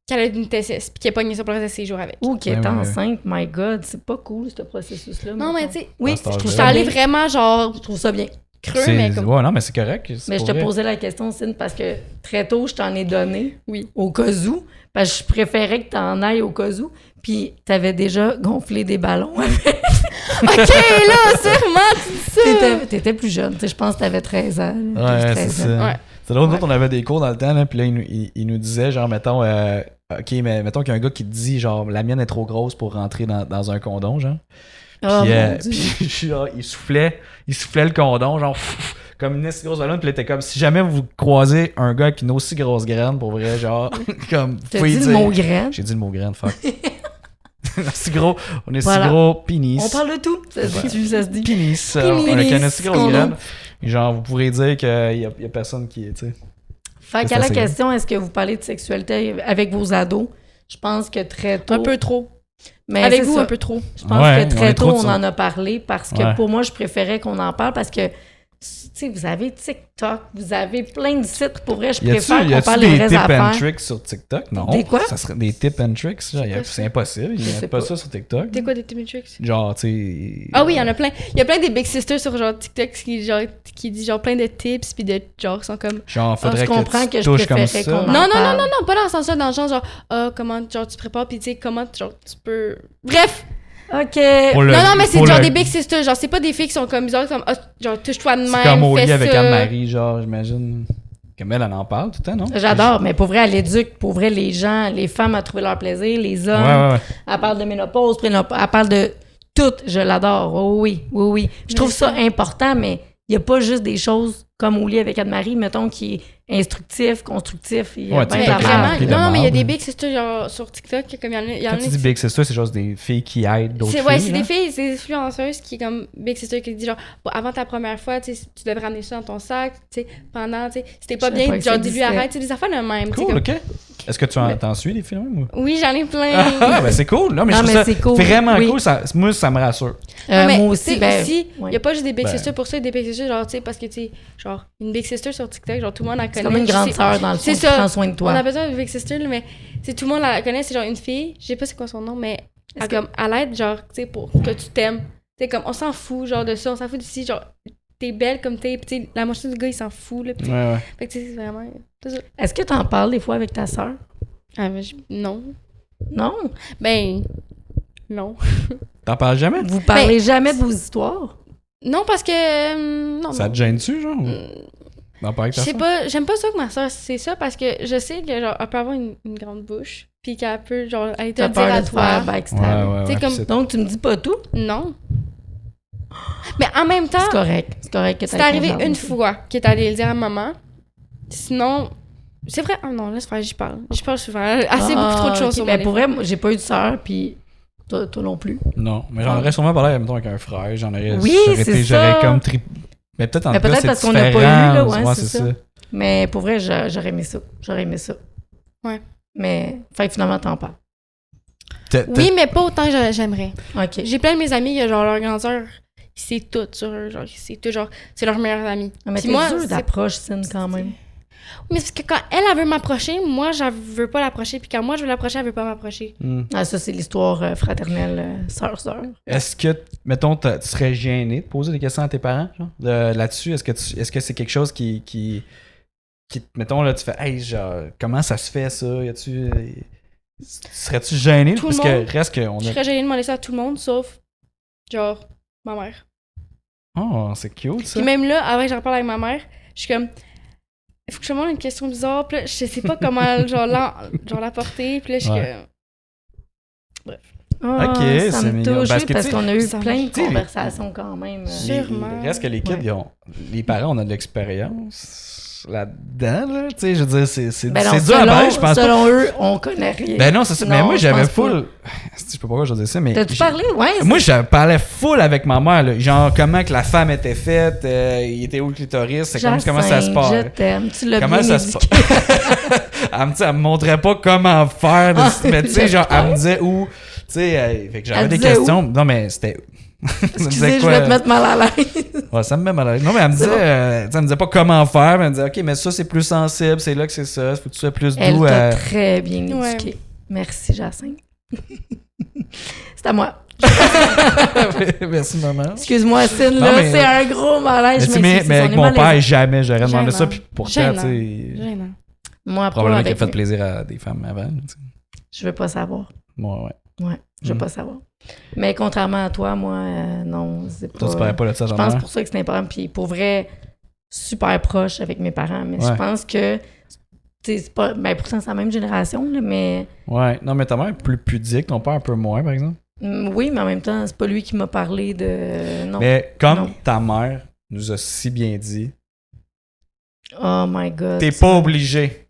qu'elle a une TSS, puis qu'elle pogne ça pour le reste de ses jours avec. Ou qui est Ouais, ouais, ouais. enceinte, my God, c'est pas cool, ce processus-là. Non, mais mettons. tu sais, Oui, Dans cet je trouve je ça suis allée bien. vraiment genre Je trouve ça bien. creux, C'est- mais comme. Ouais, non, mais c'est correct. c'est Mais je pour te vrai. posais la question, Cine, parce que très tôt, je t'en ai donné. Oui. Au cas où. Parce que je préférais que t'en ailles au cas où. Puis t'avais déjà gonflé des ballons. OK, là, sûrement, tu dis ça. T'étais plus jeune. Tu sais, je pense que t'avais 13 ans. là. Ouais, c'est 13 ans. ça. Ouais. C'est drôle, nous Ouais. autres, on avait des cours dans le temps, là, puis là, il nous disait, genre, mettons, OK, mais mettons qu'il y a un gars qui te dit, genre, la mienne est trop grosse pour rentrer dans un condom, genre. Oh, Puis, mon Dieu. puis, genre, il soufflait le condom, genre, comme une si grosse ballon, puis là, t'es comme, si jamais vous croisez un gars avec une aussi grosse graine, pour vrai, genre, comme, T'as faut dit y le dire. mot graine. J'ai dit le mot graine, fuck. si gros, on est Voilà. si gros, pénis. On parle de tout. Ça se dit, ça se dit. Pénis. Pénis. On a une aussi grosse Condom. graine. Et genre, vous pourrez dire qu'il y a personne qui est, tu sais. Fait C'est qu'à la assez question, est-ce que vous parlez de sexualité avec vos ados? Je pense que très tôt. Un peu trop. Mais Avec c'est vous, ça. un peu trop. Je pense Ouais, que on très est trop tôt, de on ça. en a parlé parce que Ouais. pour moi, je préférais qu'on en parle parce que, tu sais, vous avez TikTok, vous avez plein de sites. Pour vrai, je préfère qu'on parle des des vraies tips and affaires. tricks sur TikTok? Non. Des quoi? Ça serait des tips and tricks? Genre, quoi ça? c'est impossible. Ils Je sais mettent pas pas. ça sur TikTok. T'es quoi des Timitrix? Genre, tu sais. Ah oui, il y en a plein. Il y a plein des Big Sisters sur genre TikTok qui disent genre plein de tips puis de genre sont comme Genre, faudrait je comprends que que tu je touches comme préférais ça. qu'on en- non, parle. pas dans le sens là, dans le genre comment genre tu prépares puis tu sais comment genre tu peux bref. OK. Pour le- non mais c'est pour genre le- des Big Sisters, genre c'est pas des filles qui sont comme bizarres comme ah, genre touche-toi de même, C'est comme au fais lit avec ça. Anne-Marie, genre, j'imagine. Comme elle en parle tout le temps, non? J'adore, mais pour vrai, elle éduque. Pour vrai, les gens, les femmes à trouver leur plaisir, les Ouais, hommes. ouais, ouais. Elle parle de ménopause, prénopause, elle parle de tout. Je l'adore. Oh oui, oui, oui. Je trouve ça important, mais il n'y a pas juste des choses comme au lit avec Anne-Marie, mettons, qui est instructif, constructif. Il y a Ouais, ben tu Mais peux d'affaires. clairement. vraiment, Puis de non, mais il y a marde. des big sisters genre sur TikTok, comme il y en Quand a tu dis Big Sister, c'est juste des filles qui aident d'autres filles. Ouais, c'est là. des filles, c'est des influenceuses qui, comme Big Sister, qui dit genre, bon, avant ta première fois, tu sais, tu devrais ramener ça dans ton sac, tu sais, pendant, tu sais, si t'es pas Je savais bien, pas que ça genre, dis-lui existait. arrête, tu sais, des affaires de même. tu sais, Cool, comme- OK. Est-ce que tu t'en suis des films? Ou... Oui, j'en ai plein. Ah, ben c'est cool. Non, mais Non, je mais trouve ça c'est cool. vraiment Oui. cool. Moi, ça me rassure. Non, mais moi tu sais, aussi, ben, aussi, ouais. il y a pas juste des Big Ben. Sisters pour ça, des Big Sisters, genre, tu sais, parce que, tu sais, genre, une Big Sister sur TikTok, genre, tout le monde la connaît. c'est comme une je grande sais- sœur dans le fond c'est qui ça. prend soin de On toi. a besoin de Big Sister, là, mais, tu sais, tout le monde la connaît, c'est genre une fille, je sais pas c'est quoi son nom, mais Est-ce comme, à l'aide, genre, tu sais, pour que tu t'aimes. Tu sais, comme, on s'en fout, genre, de ça, on s'en fout d'ici, genre, t'es belle comme t'es, pis tu sais, la moitié du gars, il s'en fout, là, pis Ouais. fait que, tu sais, c'est vraiment. C'est ça. Est-ce que tu en parles des fois avec ta sœur? Ah, mais non. Non? Ben, non. T'en parles jamais? Vous parlez jamais de vos histoires? Non, parce que. Non, Ça non. te gêne-tu, genre? D'en parler avec Je ta sais sœur? pas, j'aime pas ça que ma soeur c'est ça parce que je sais que genre elle peut avoir une grande bouche puis qu'elle peut genre aller te T'as le dire peur à de te faire toi. backstab? Ouais, T'sais, ouais. comme- puis c'est- Donc, tu me dis pas tout? Non. Mais en même temps, C'est correct. C'est correct que c'est t'aies arrivé confiance. une fois qu'elle est allée le dire à maman. Sinon, c'est vrai. Oh non, laisse faire, j'y parle. J'y parle souvent. Assez beaucoup trop de choses ok. sur Ben, moi. pour vrai, moi, j'ai pas eu de sœur, puis toi non plus. Non, mais j'en aurais sûrement parlé, mettons, avec un frère. Oui, c'est ça. J'aurais comme Mais peut-être en Mais tout cas, peut-être c'est parce qu'on n'a pas eu, différent. là, ouais, c'est ça. ça. Mais pour vrai, j'aurais aimé ça. J'aurais aimé ça. Ouais. Mais, fait que finalement, t'en parles. Oui, mais pas autant que j'aimerais. OK. J'ai plein de mes amis que genre leur grande sœur, c'est tout sur eux. Genre, c'est tout, genre, c'est leur meilleure amie. Ah, mais Puis t'es moi, dur c'est- d'approche, Cine, quand même. Mais c'est parce que quand elle veut m'approcher, moi, je veux pas l'approcher. Puis quand moi, je veux l'approcher, elle veut pas m'approcher. Ah, ça, c'est l'histoire fraternelle, sœur-sœur. Est-ce que, mettons, tu serais gêné de poser des questions à tes parents, genre, là-dessus? Est-ce que c'est quelque chose qui mettons, là, tu fais, hey, genre, comment ça se fait, ça? Serais-tu gêné? Tout le Parce monde. que reste qu'on Je a... serais gênée de demander ça à tout le monde, sauf, genre, ma mère. Oh, c'est cute, ça. Puis même là, avant que j'en parle avec ma mère, je suis comme, il faut que je te demande une question bizarre. Puis là, je sais pas comment, genre, l'apporter. Puis là, je suis Ouais. comme, Ah, Ok, ça c'est me mignon. touche, Parce oui, que, parce tu sais, qu'on a eu ça plein de tu sais, conversations quand même. Sûrement. Reste que les kids, Ouais. les parents, on a de l'expérience là-dedans, là. Tu sais, je veux dire, c'est Ben non, dur à battre, je pense pas. selon eux, on connaît rien. Ben non, c'est ça. Non, Mais moi, je j'avais pense pas. full... Je sais pas pourquoi je disais ça, mais... T'as-tu parlé? Ouais. Moi, je parlais full avec ma mère, là. Genre, comment que la femme était faite, il était où le clitoris, c'est comment ça se passe. Je t'aime. Tu l'as Comment bien ça se éduqué. passe? Elle me montrait pas comment faire, Ah, mais tu sais, genre, j'espère. elle me disait où. Tu sais, fait que j'avais Elle des disait questions. Non, mais c'était. Elle me disait Excusez, je quoi? vais te mettre mal à l'aise. Ouais, ça me met mal à l'aise. Non, mais elle me C'est disait, bon. tu sais, elle me disait pas comment faire, mais elle me disait, OK, mais ça, c'est plus sensible, c'est là que c'est ça, faut que tu sois plus Elle doux. t'a très bien Ouais. éduqué. Merci, Jacinthe. C'est à moi. Merci, maman. Excuse-moi, Cine, Non, là, mais- c'est un gros malaise. Mais, Je tu sais, m'excuse, mais on avec est mon malaisé. père, jamais j'aurais demandé ça, Gênant. puis pourtant, Gênant. tu sais, gênant. Moi, pas probablement qu'il a avec fait mes- plaisir à des femmes avant. Tu sais. Je veux pas savoir. Moi, ouais. Ouais, je veux pas savoir. Mais contrairement à toi, moi, non, c'est pas... Toi, tu parlais pas de ça, Je genre. pense pour ça que c'est important. Puis pour vrai, super proche avec mes parents. Mais je Ouais. pense que, tu sais, c'est pas... Ben, pourtant, c'est la même génération, là, mais... Ouais, non, mais ta mère est plus pudique, ton père un peu moins, par exemple. Oui, mais en même temps, c'est pas lui qui m'a parlé de... Non. Mais comme Non. ta mère nous a si bien dit, Oh my God. t'es pas obligé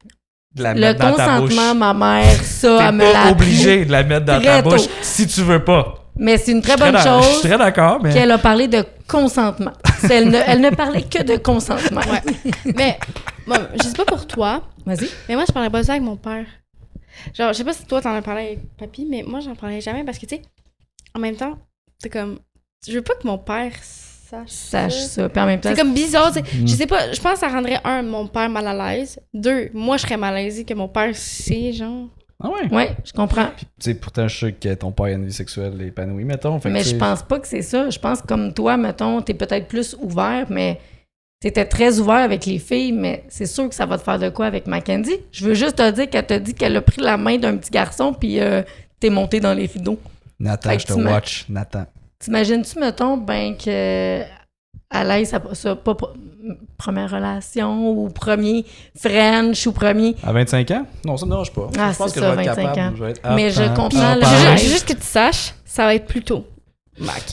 de la Le mettre dans ta bouche. consentement, ma mère, ça, elle me T'es l'a pas appris. obligé de la mettre dans très ta bouche tôt. si tu veux pas. Mais c'est une très Je suis bonne Je suis chose très d'accord, mais... qu'elle a parlé de consentement. Elle ne parlait que de consentement. Ouais. Mais, bon, je sais pas pour toi, Vas-y. mais moi, je parlais pas de ça avec mon père. Genre, je sais pas si toi, t'en as parlé avec papy, mais moi, j'en parlais jamais parce que, tu sais, en même temps, c'est comme, je veux pas que mon père Sache ça. Puis en même temps, C'est comme bizarre, tu sais. Je sais pas, je pense que ça rendrait, mon père mal à l'aise. 2, moi, je serais mal à l'aise que mon père sait, genre. Ah ouais? ouais, je comprends. Tu sais, pourtant, je sais que ton père a une vie sexuelle épanouie, mettons. Fait que, Mais tu je sais, pense pas que c'est ça. Je pense que comme toi, mettons, t'es peut-être plus ouvert, mais t'étais très ouvert avec les filles, mais c'est sûr que ça va te faire de quoi avec Mackenzie. Je veux juste te dire qu'elle t'a dit qu'elle a pris la main d'un petit garçon puis t'es monté dans les rideaux. Nathan, Fait je que te tu watch, Nathan. T'imagines-tu, mettons, ben que à l'aise, ça pas première relation ou premier French ou premier... À 25 ans? Non, ça me dérange pas. Ah, je pense c'est que ça, je vais être 25 capable. ans. Je vais être Mais je apte à comprends en le parler. malaise. Juste que tu saches, ça va être plus tôt.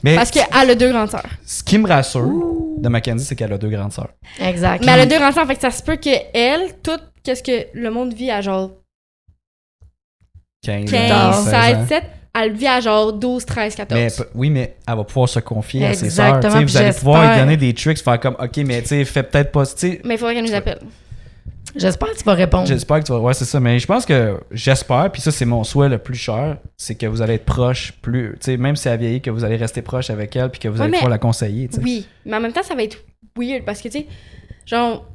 Mais Parce qu'elle a 2 grandes sœurs. ce qui me rassure, de Mackenzie, c'est qu'elle a 2 grandes sœurs. Exact. Mais elle a 2 enfants, fait que ça se peut qu'elle, tout, qu'est-ce que le monde vit à genre 15, 15, 16 ans. 16, 17, elle vit à genre 12, 13, 14. Mais, oui, mais elle va pouvoir se confier à ses Exactement, sœurs. Tu sais, vous allez puis pouvoir lui j'espère. donner des tricks, faire comme, OK, mais tu sais, fais peut-être pas... tu sais, Mais il faudrait qu'elle nous appelle. J'espère que tu vas répondre. J'espère que tu vas... Ouais, c'est ça. Mais je pense que... J'espère, puis ça, c'est mon souhait le plus cher, c'est que vous allez être proche plus... Tu sais, même si elle vieillit, que vous allez rester proche avec elle, puis que vous Ouais, allez mais- pouvoir la conseiller, tu sais. Oui, mais en même temps, ça va être weird parce que, tu sais, genre,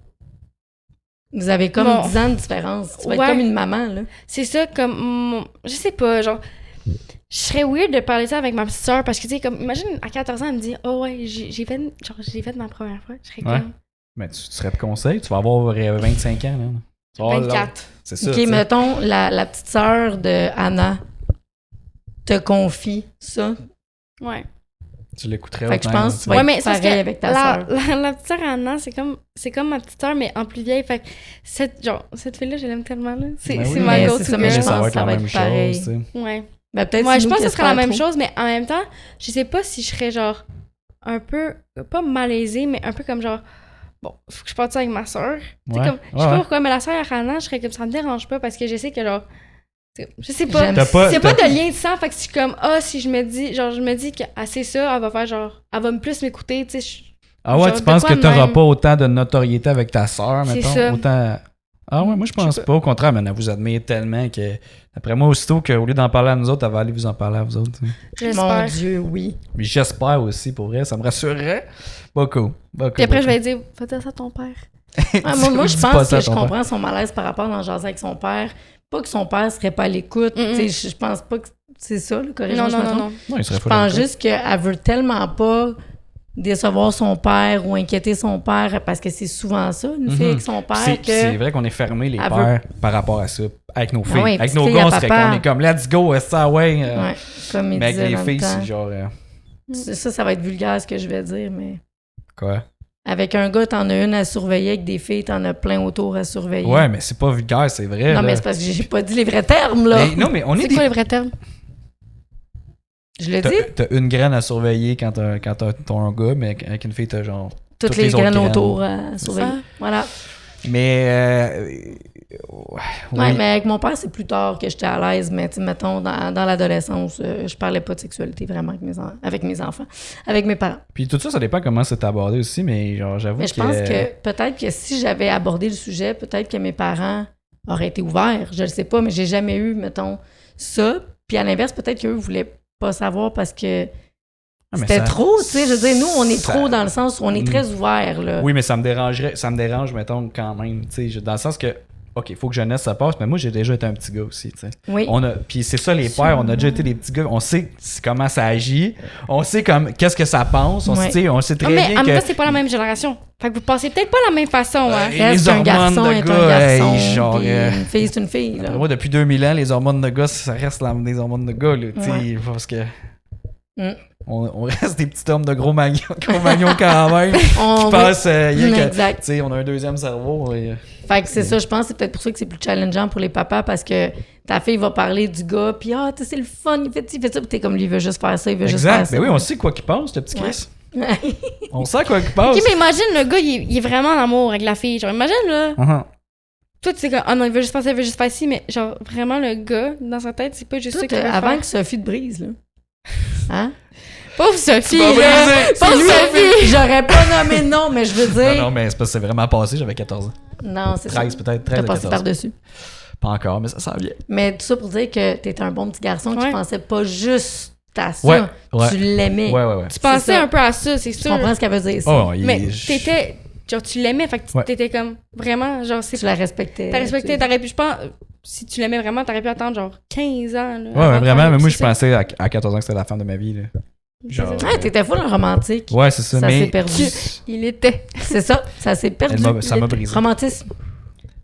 Vous avez comme Bon. 10 ans de différence. Tu vas être Ouais. comme une maman, là. c'est ça, comme, je sais pas, genre, je serais weird de parler ça avec ma petite soeur parce que, tu sais, comme, imagine, à 14 ans, elle me dit, oh ouais, j'ai fait ma première fois. Je serais Ouais. comme, Mais tu serais de conseil, tu vas avoir 25 ans, là. Tu vas avoir 24. C'est ça, OK, tu sais. mettons, la petite sœur de Anna te confie ça. Ouais. Tu l'écouterais Fait que je autant, pense là, que tu vas Ouais, mais être c'est parce pareil que avec ta sœur. la petite sœur Anna, c'est comme ma petite sœur, mais en plus vieille. Fait que cette fille-là, je l'aime tellement, là. C'est Ben oui, c'est ma mais go-to c'est ça, girl. mais je mais ça pense va que être ça la va même être pareil. chose, tu sais. Ouais. Ben, peut-être Ouais, c'est je nous pense qui que ce serait la espère même trop. chose, mais en même temps, je sais pas si je serais genre un peu, pas malaisée, mais un peu comme genre, bon, faut que je parte ça avec ma soeur. Tu sais, Ouais. comme, je sais pas pourquoi, mais la soeur à Rana, je serais comme ça me dérange pas parce que je sais que genre, je sais pas. J'aime T'as pas- C'est t'as- pas de lien de sang, fait que je suis comme, si je me dis que c'est ça, elle va faire genre, elle va me plus m'écouter, tu sais. Ah ouais, genre tu de penses quoi que de t'auras même. pas autant de notoriété avec ta sœur, C'est mettons? ça. Autant... Ah ouais, moi je pense sais pas. Au contraire, mais elle vous admire tellement que, d'après moi, aussitôt qu'au lieu d'en parler à nous autres, elle va aller vous en parler à vous autres. tu sais. Mon J'espère. Dieu, oui. Mais j'espère aussi, pour vrai, ça me rassurerait. Beaucoup. Puis après, je vais dire, va dire ça à ton père. Ah, moi, je Dis pas pense ça à que je ton père. comprends son malaise par rapport à en jaser avec son père. Pas que son père serait pas à l'écoute. Mm-mm. Tu sais, je pense pas que c'est ça, le corrigement. Non, non, non, non. Non, il serait Je fou pense d'être juste qu'elle veut tellement pas décevoir son père ou inquiéter son père parce que c'est souvent ça, une fille Mhm. avec son père. C'est que vrai qu'on est fermé les Elle pères par rapport à ça. Avec nos filles. oui, avec petite nos fille gars, à on serait papa. qu'on est comme let's go, ça, ouais. Ouais, comme il Mais disait avec les dans le filles, temps. c'est genre. Ça va être vulgaire ce que je vais dire, mais Quoi? avec un gars, t'en as une à surveiller, avec des filles, t'en as plein autour à surveiller. Ouais, mais c'est pas vulgaire, c'est vrai. Non, là. mais c'est parce que j'ai pas dit les vrais termes, là. Mais non, mais on est C'est des. quoi le vrai terme? Je l'ai dit. T'as une graine à surveiller quand t'as ton gars, mais avec une fille, t'as genre. Toutes toutes les les autres graines graines. autour à surveiller. Ça. Voilà. Mais. Ouais, mais avec mon père, c'est plus tard que j'étais à l'aise. Mais tu sais, mettons, dans l'adolescence, je parlais pas de sexualité vraiment avec mes enfants, avec mes parents. Puis tout ça, ça dépend comment c'est abordé aussi, mais genre, j'avoue Mais je pense que peut-être que si j'avais abordé le sujet, peut-être que mes parents auraient été ouverts. Je le sais pas, mais j'ai jamais eu, mettons, ça. Puis à l'inverse, peut-être qu'eux voulaient pas savoir parce que Ah, mais c'était ça- trop, tu sais. Je veux dire, nous, on est ça- trop dans le sens où on est très ouverts, là. Oui, mais ça me dérange, mettons, quand même. Tu sais, dans le sens que, OK, il faut que jeunesse, ça passe, mais moi, j'ai déjà été un petit gars aussi, tu sais. Oui. Puis c'est ça, les pères, on a déjà été des petits gars, on sait comment ça agit, on sait qu'est-ce que ça pense, on Ouais. sait Non, très mais bien en même que... temps, c'est pas la même génération. Fait que vous pensez peut-être pas la même façon, hein. Et Reste les un garçon hormones de est un gars, garçon, hey, genre, puis une fille, c'est une fille, là. Moi, depuis 2000 ans, les hormones de gars, ça reste des hormones de gars, là, tu sais, Ouais. parce que... Mm. On reste des petits hommes de gros magnons quand même. On Je veut- pense, Exact. tu sais, on a un deuxième cerveau. Fait que c'est ça, je pense, c'est peut-être pour ça que c'est plus challengeant pour les papas parce que ta fille va parler du gars, puis tu sais, c'est le fun, il fait ça, puis t'es comme lui, il veut juste faire ça, il veut juste faire Exact. ça. Mais oui, on sait quoi qu'il pense, le petit Ouais. Chris. On sait quoi qu'il pense. Ok, mais imagine le gars, il est vraiment en amour avec la fille. Genre, imagine là. Uh-huh. Toi, tu sais comme, non, il veut juste faire ça, il veut juste faire ci, mais genre, vraiment, le gars, dans sa tête, c'est pas juste Tout, ça qu'il veut avant faire. que Sophie te brise, là. Hein? Pauvre Sophie, vas là! briser. Pauvre Sophie! J'aurais pas nommé de nom, mais je veux dire. Non, mais c'est parce que c'est vraiment passé, j'avais 14 ans. Non, c'est ça. 13 peut-être, 13 T'as à passé 14. par-dessus. Pas encore, mais ça s'en vient. Mais tout ça pour dire que t'étais un bon petit garçon qui Ouais. pensait pas juste à ça. Ouais, ouais. Tu l'aimais. Ouais. Tu pensais ça. un peu à ça, c'est Tu sûr. comprends ce qu'elle veut dire, ça. Oh, Mais t'étais. Genre, tu l'aimais, fait que Ouais. t'étais comme. Vraiment, genre, c'est. Tu la respectais. T'as respecté, tu- t'aurais pu, je pense. Si tu l'aimais vraiment, t'aurais pu attendre genre 15 ans. Là, Ouais, avant de vraiment, faire mais moi, ça. je pensais à 14 ans que c'était la femme de ma vie, là. Genre... Ah, t'étais full un romantique. Ouais, c'est ça, Ça mais... s'est perdu. Il était. C'est ça, ça s'est perdu. Ça m'a brisé. Romantisme.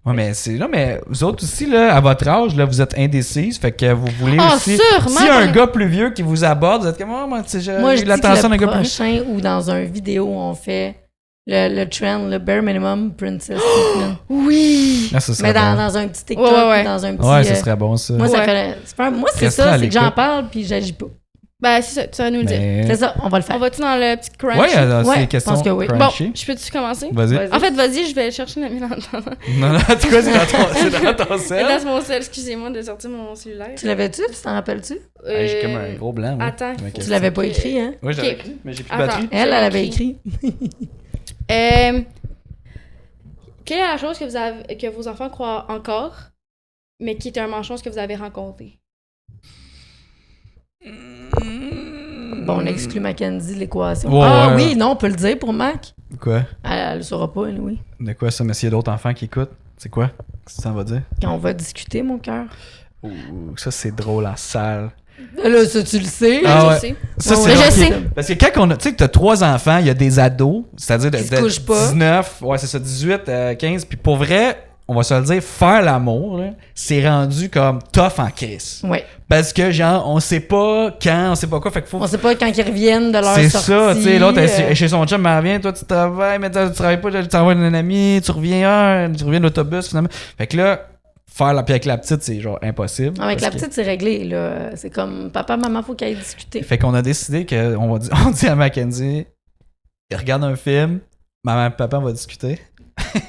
Ouais, mais c'est là, mais vous autres aussi, là, à votre âge, là, vous êtes indécises, fait que vous voulez Ah, aussi... sûrement, Si un mais- gars plus vieux qui vous aborde, vous êtes comme, oh, moi, tu sais, j'ai Moi, je eu dis l'attention que d'un le gars plus vieux. prochain ou dans un vidéo, on fait le trend, le bare minimum princess treatment. Oui! Ah, ça serait Mais bon. dans un petit TikTok, Ouais. dans un petit... Ouais, ça serait bon, ça. Moi, Ouais. c'est ça, Restez c'est à que j'en l'écoute. parle puis j'agis pas. Ben, c'est ça, tu vas nous le dire. C'est ça, on va le faire. On va-tu dans le petit crunch? Ouais, c'est Ouais, les questions je pense que oui. Bon, crunchy. je peux-tu commencer? Vas-y. Vas-y. En fait, vas-y, je vais chercher la mienne en attendant. Non, non, tu quoi, c'est dans ton C'est sel? dans mon sel, excusez-moi de sortir mon cellulaire. Tu l'avais-tu? Tu t'en rappelles-tu? J'ai comme un gros blanc, moi. Attends. Ma Tu question. l'avais pas écrit, hein? Oui, j'avais Ok. écrit, mais j'ai plus de Attends. batterie. Elle J'avais avait écrit. écrit. Quelle est la chose que vos enfants croient encore, mais qui est un mensonge que vous avez rencontré? Bon, on exclut Mackenzie, l'équation. Ouais, Ah ouais. oui, non, on peut le dire pour Mac. Quoi? Elle le saura pas, elle, oui. De quoi ça? Mais s'il y a d'autres enfants qui écoutent, c'est quoi? Qu'est-ce que ça va dire? Quand on va discuter, mon cœur. Ouh, ça c'est drôle en salle. Là, ça, tu le sais. Ah je ouais. sais. Ça, Ouais, c'est ouais, genre- je sais. Parce que quand on a, tu sais que t'as 3 enfants, il y a des ados, c'est-à-dire de, Qui se couchent pas. 19, ouais c'est ça, 18, 15, puis pour vrai, on va se le dire, faire l'amour, là, c'est rendu comme tough en crise. Ouais. Parce que genre, on sait pas quand, on sait pas quoi, fait qu'il faut... On sait pas quand ils reviennent de leur C'est sortie. ça, tu sais, l'autre est chez son chum, elle revient, toi tu travailles, mais tu travailles pas, tu travailles avec un ami, tu reviens de l'autobus finalement. Fait que là, faire la puis avec la petite, c'est genre impossible. Avec la parce que- petite, c'est réglé, là. C'est comme papa, maman, faut qu'elle aille discuter. Fait qu'on a décidé qu'on va on dit à Mackenzie, il regarde un film, maman et papa on va discuter.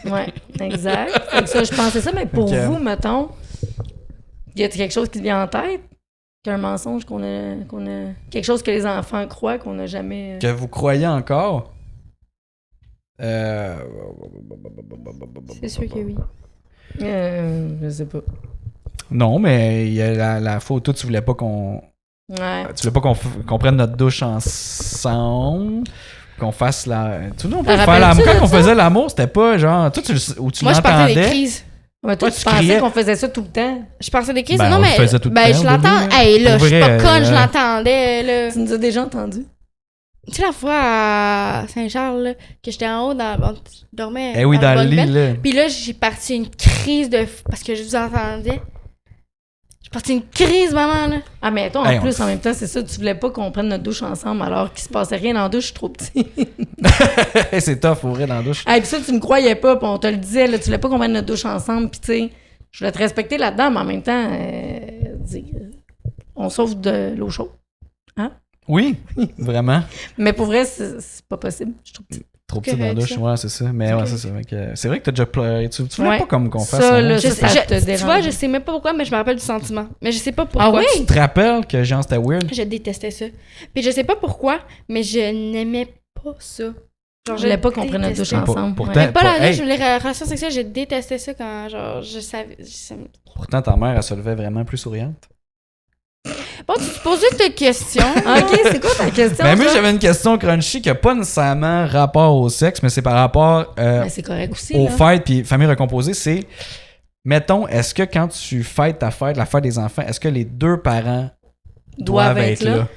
Ouais, exact. Fait que ça, je pensais ça, mais pour Ok. vous, mettons, y a quelque chose qui te vient en tête? Qu'un mensonge qu'on a. Quelque chose que les enfants croient qu'on n'a jamais. Que vous croyez encore? C'est sûr que oui. Je sais pas. Non, mais il y a la photo, tu voulais pas qu'on qu'on prenne notre douche ensemble, qu'on fasse la. Tu sais, on peut Te faire rappelles-tu l'amour. de Quand on ça? faisait l'amour, c'était pas genre. Toi, où tu Moi, je partais des l'entendais. crises. Ouais, toi, Ouais, tu tu pensais criais. qu'on faisait ça tout le temps. Je pensais des crises. Ben, non, on le mais. faisait tout le Ben, temps, je au l'entends. début, Hey, là, pour je suis vrai, pas conne, je ouais. l'entendais, là. Tu nous as déjà entendu? Tu sais, la fois à Saint-Charles, là, que j'étais en haut, bon, je dormais. Eh oui, dans le lit, bed. là. Puis là, j'ai parti une crise parce que je vous entendais. J'ai parti une crise, maman, là. Ah, mais toi, en Hey, plus, en même temps, c'est ça, tu voulais pas qu'on prenne notre douche ensemble alors qu'il se passait rien dans la douche, je suis trop petit. C'est tough, ouvrir dans la douche. Ah, puis ça, tu ne croyais pas, puis on te le disait, là, tu voulais pas qu'on prenne notre douche ensemble, puis tu sais, je voulais te respecter là-dedans, mais en même temps, on sauve de l'eau chaude. Oui, vraiment. Mais pour vrai, c'est pas possible, je suis trop petite. Trop petit dans la correct, douche, ça. ouais, c'est ça. Mais ouais, c'est ça. Fait que c'est vrai que t'as déjà pleuré. Tu voulais Ouais. pas comme qu'on fasse Ça, l'amour. là, Je ça, sais- te tu dérange. vois, je sais même pas pourquoi, mais je me rappelle du sentiment. Mais je sais pas pourquoi. Ah oui? Tu te rappelles que genre c'était weird? Je détestais ça. Puis je sais pas pourquoi, mais je n'aimais pas ça. Genre, Je voulais pas qu'on prenne notre douche détestais. ensemble. pourtant- ouais. Mais pas la Hey. douche, les relations sexuelles, je détestais ça quand, genre, je savais. Pourtant, ta mère, elle se levait vraiment plus souriante. Bon, tu te posais tes questions. OK, c'est quoi ta question? Mais moi, toi? j'avais une question crunchy qui a pas nécessairement rapport au sexe, mais c'est par rapport Ben, c'est correct aussi, aux là. fêtes puis famille recomposée. C'est, mettons, est-ce que quand tu fêtes ta fête, la fête des enfants, est-ce que les deux parents doivent être là?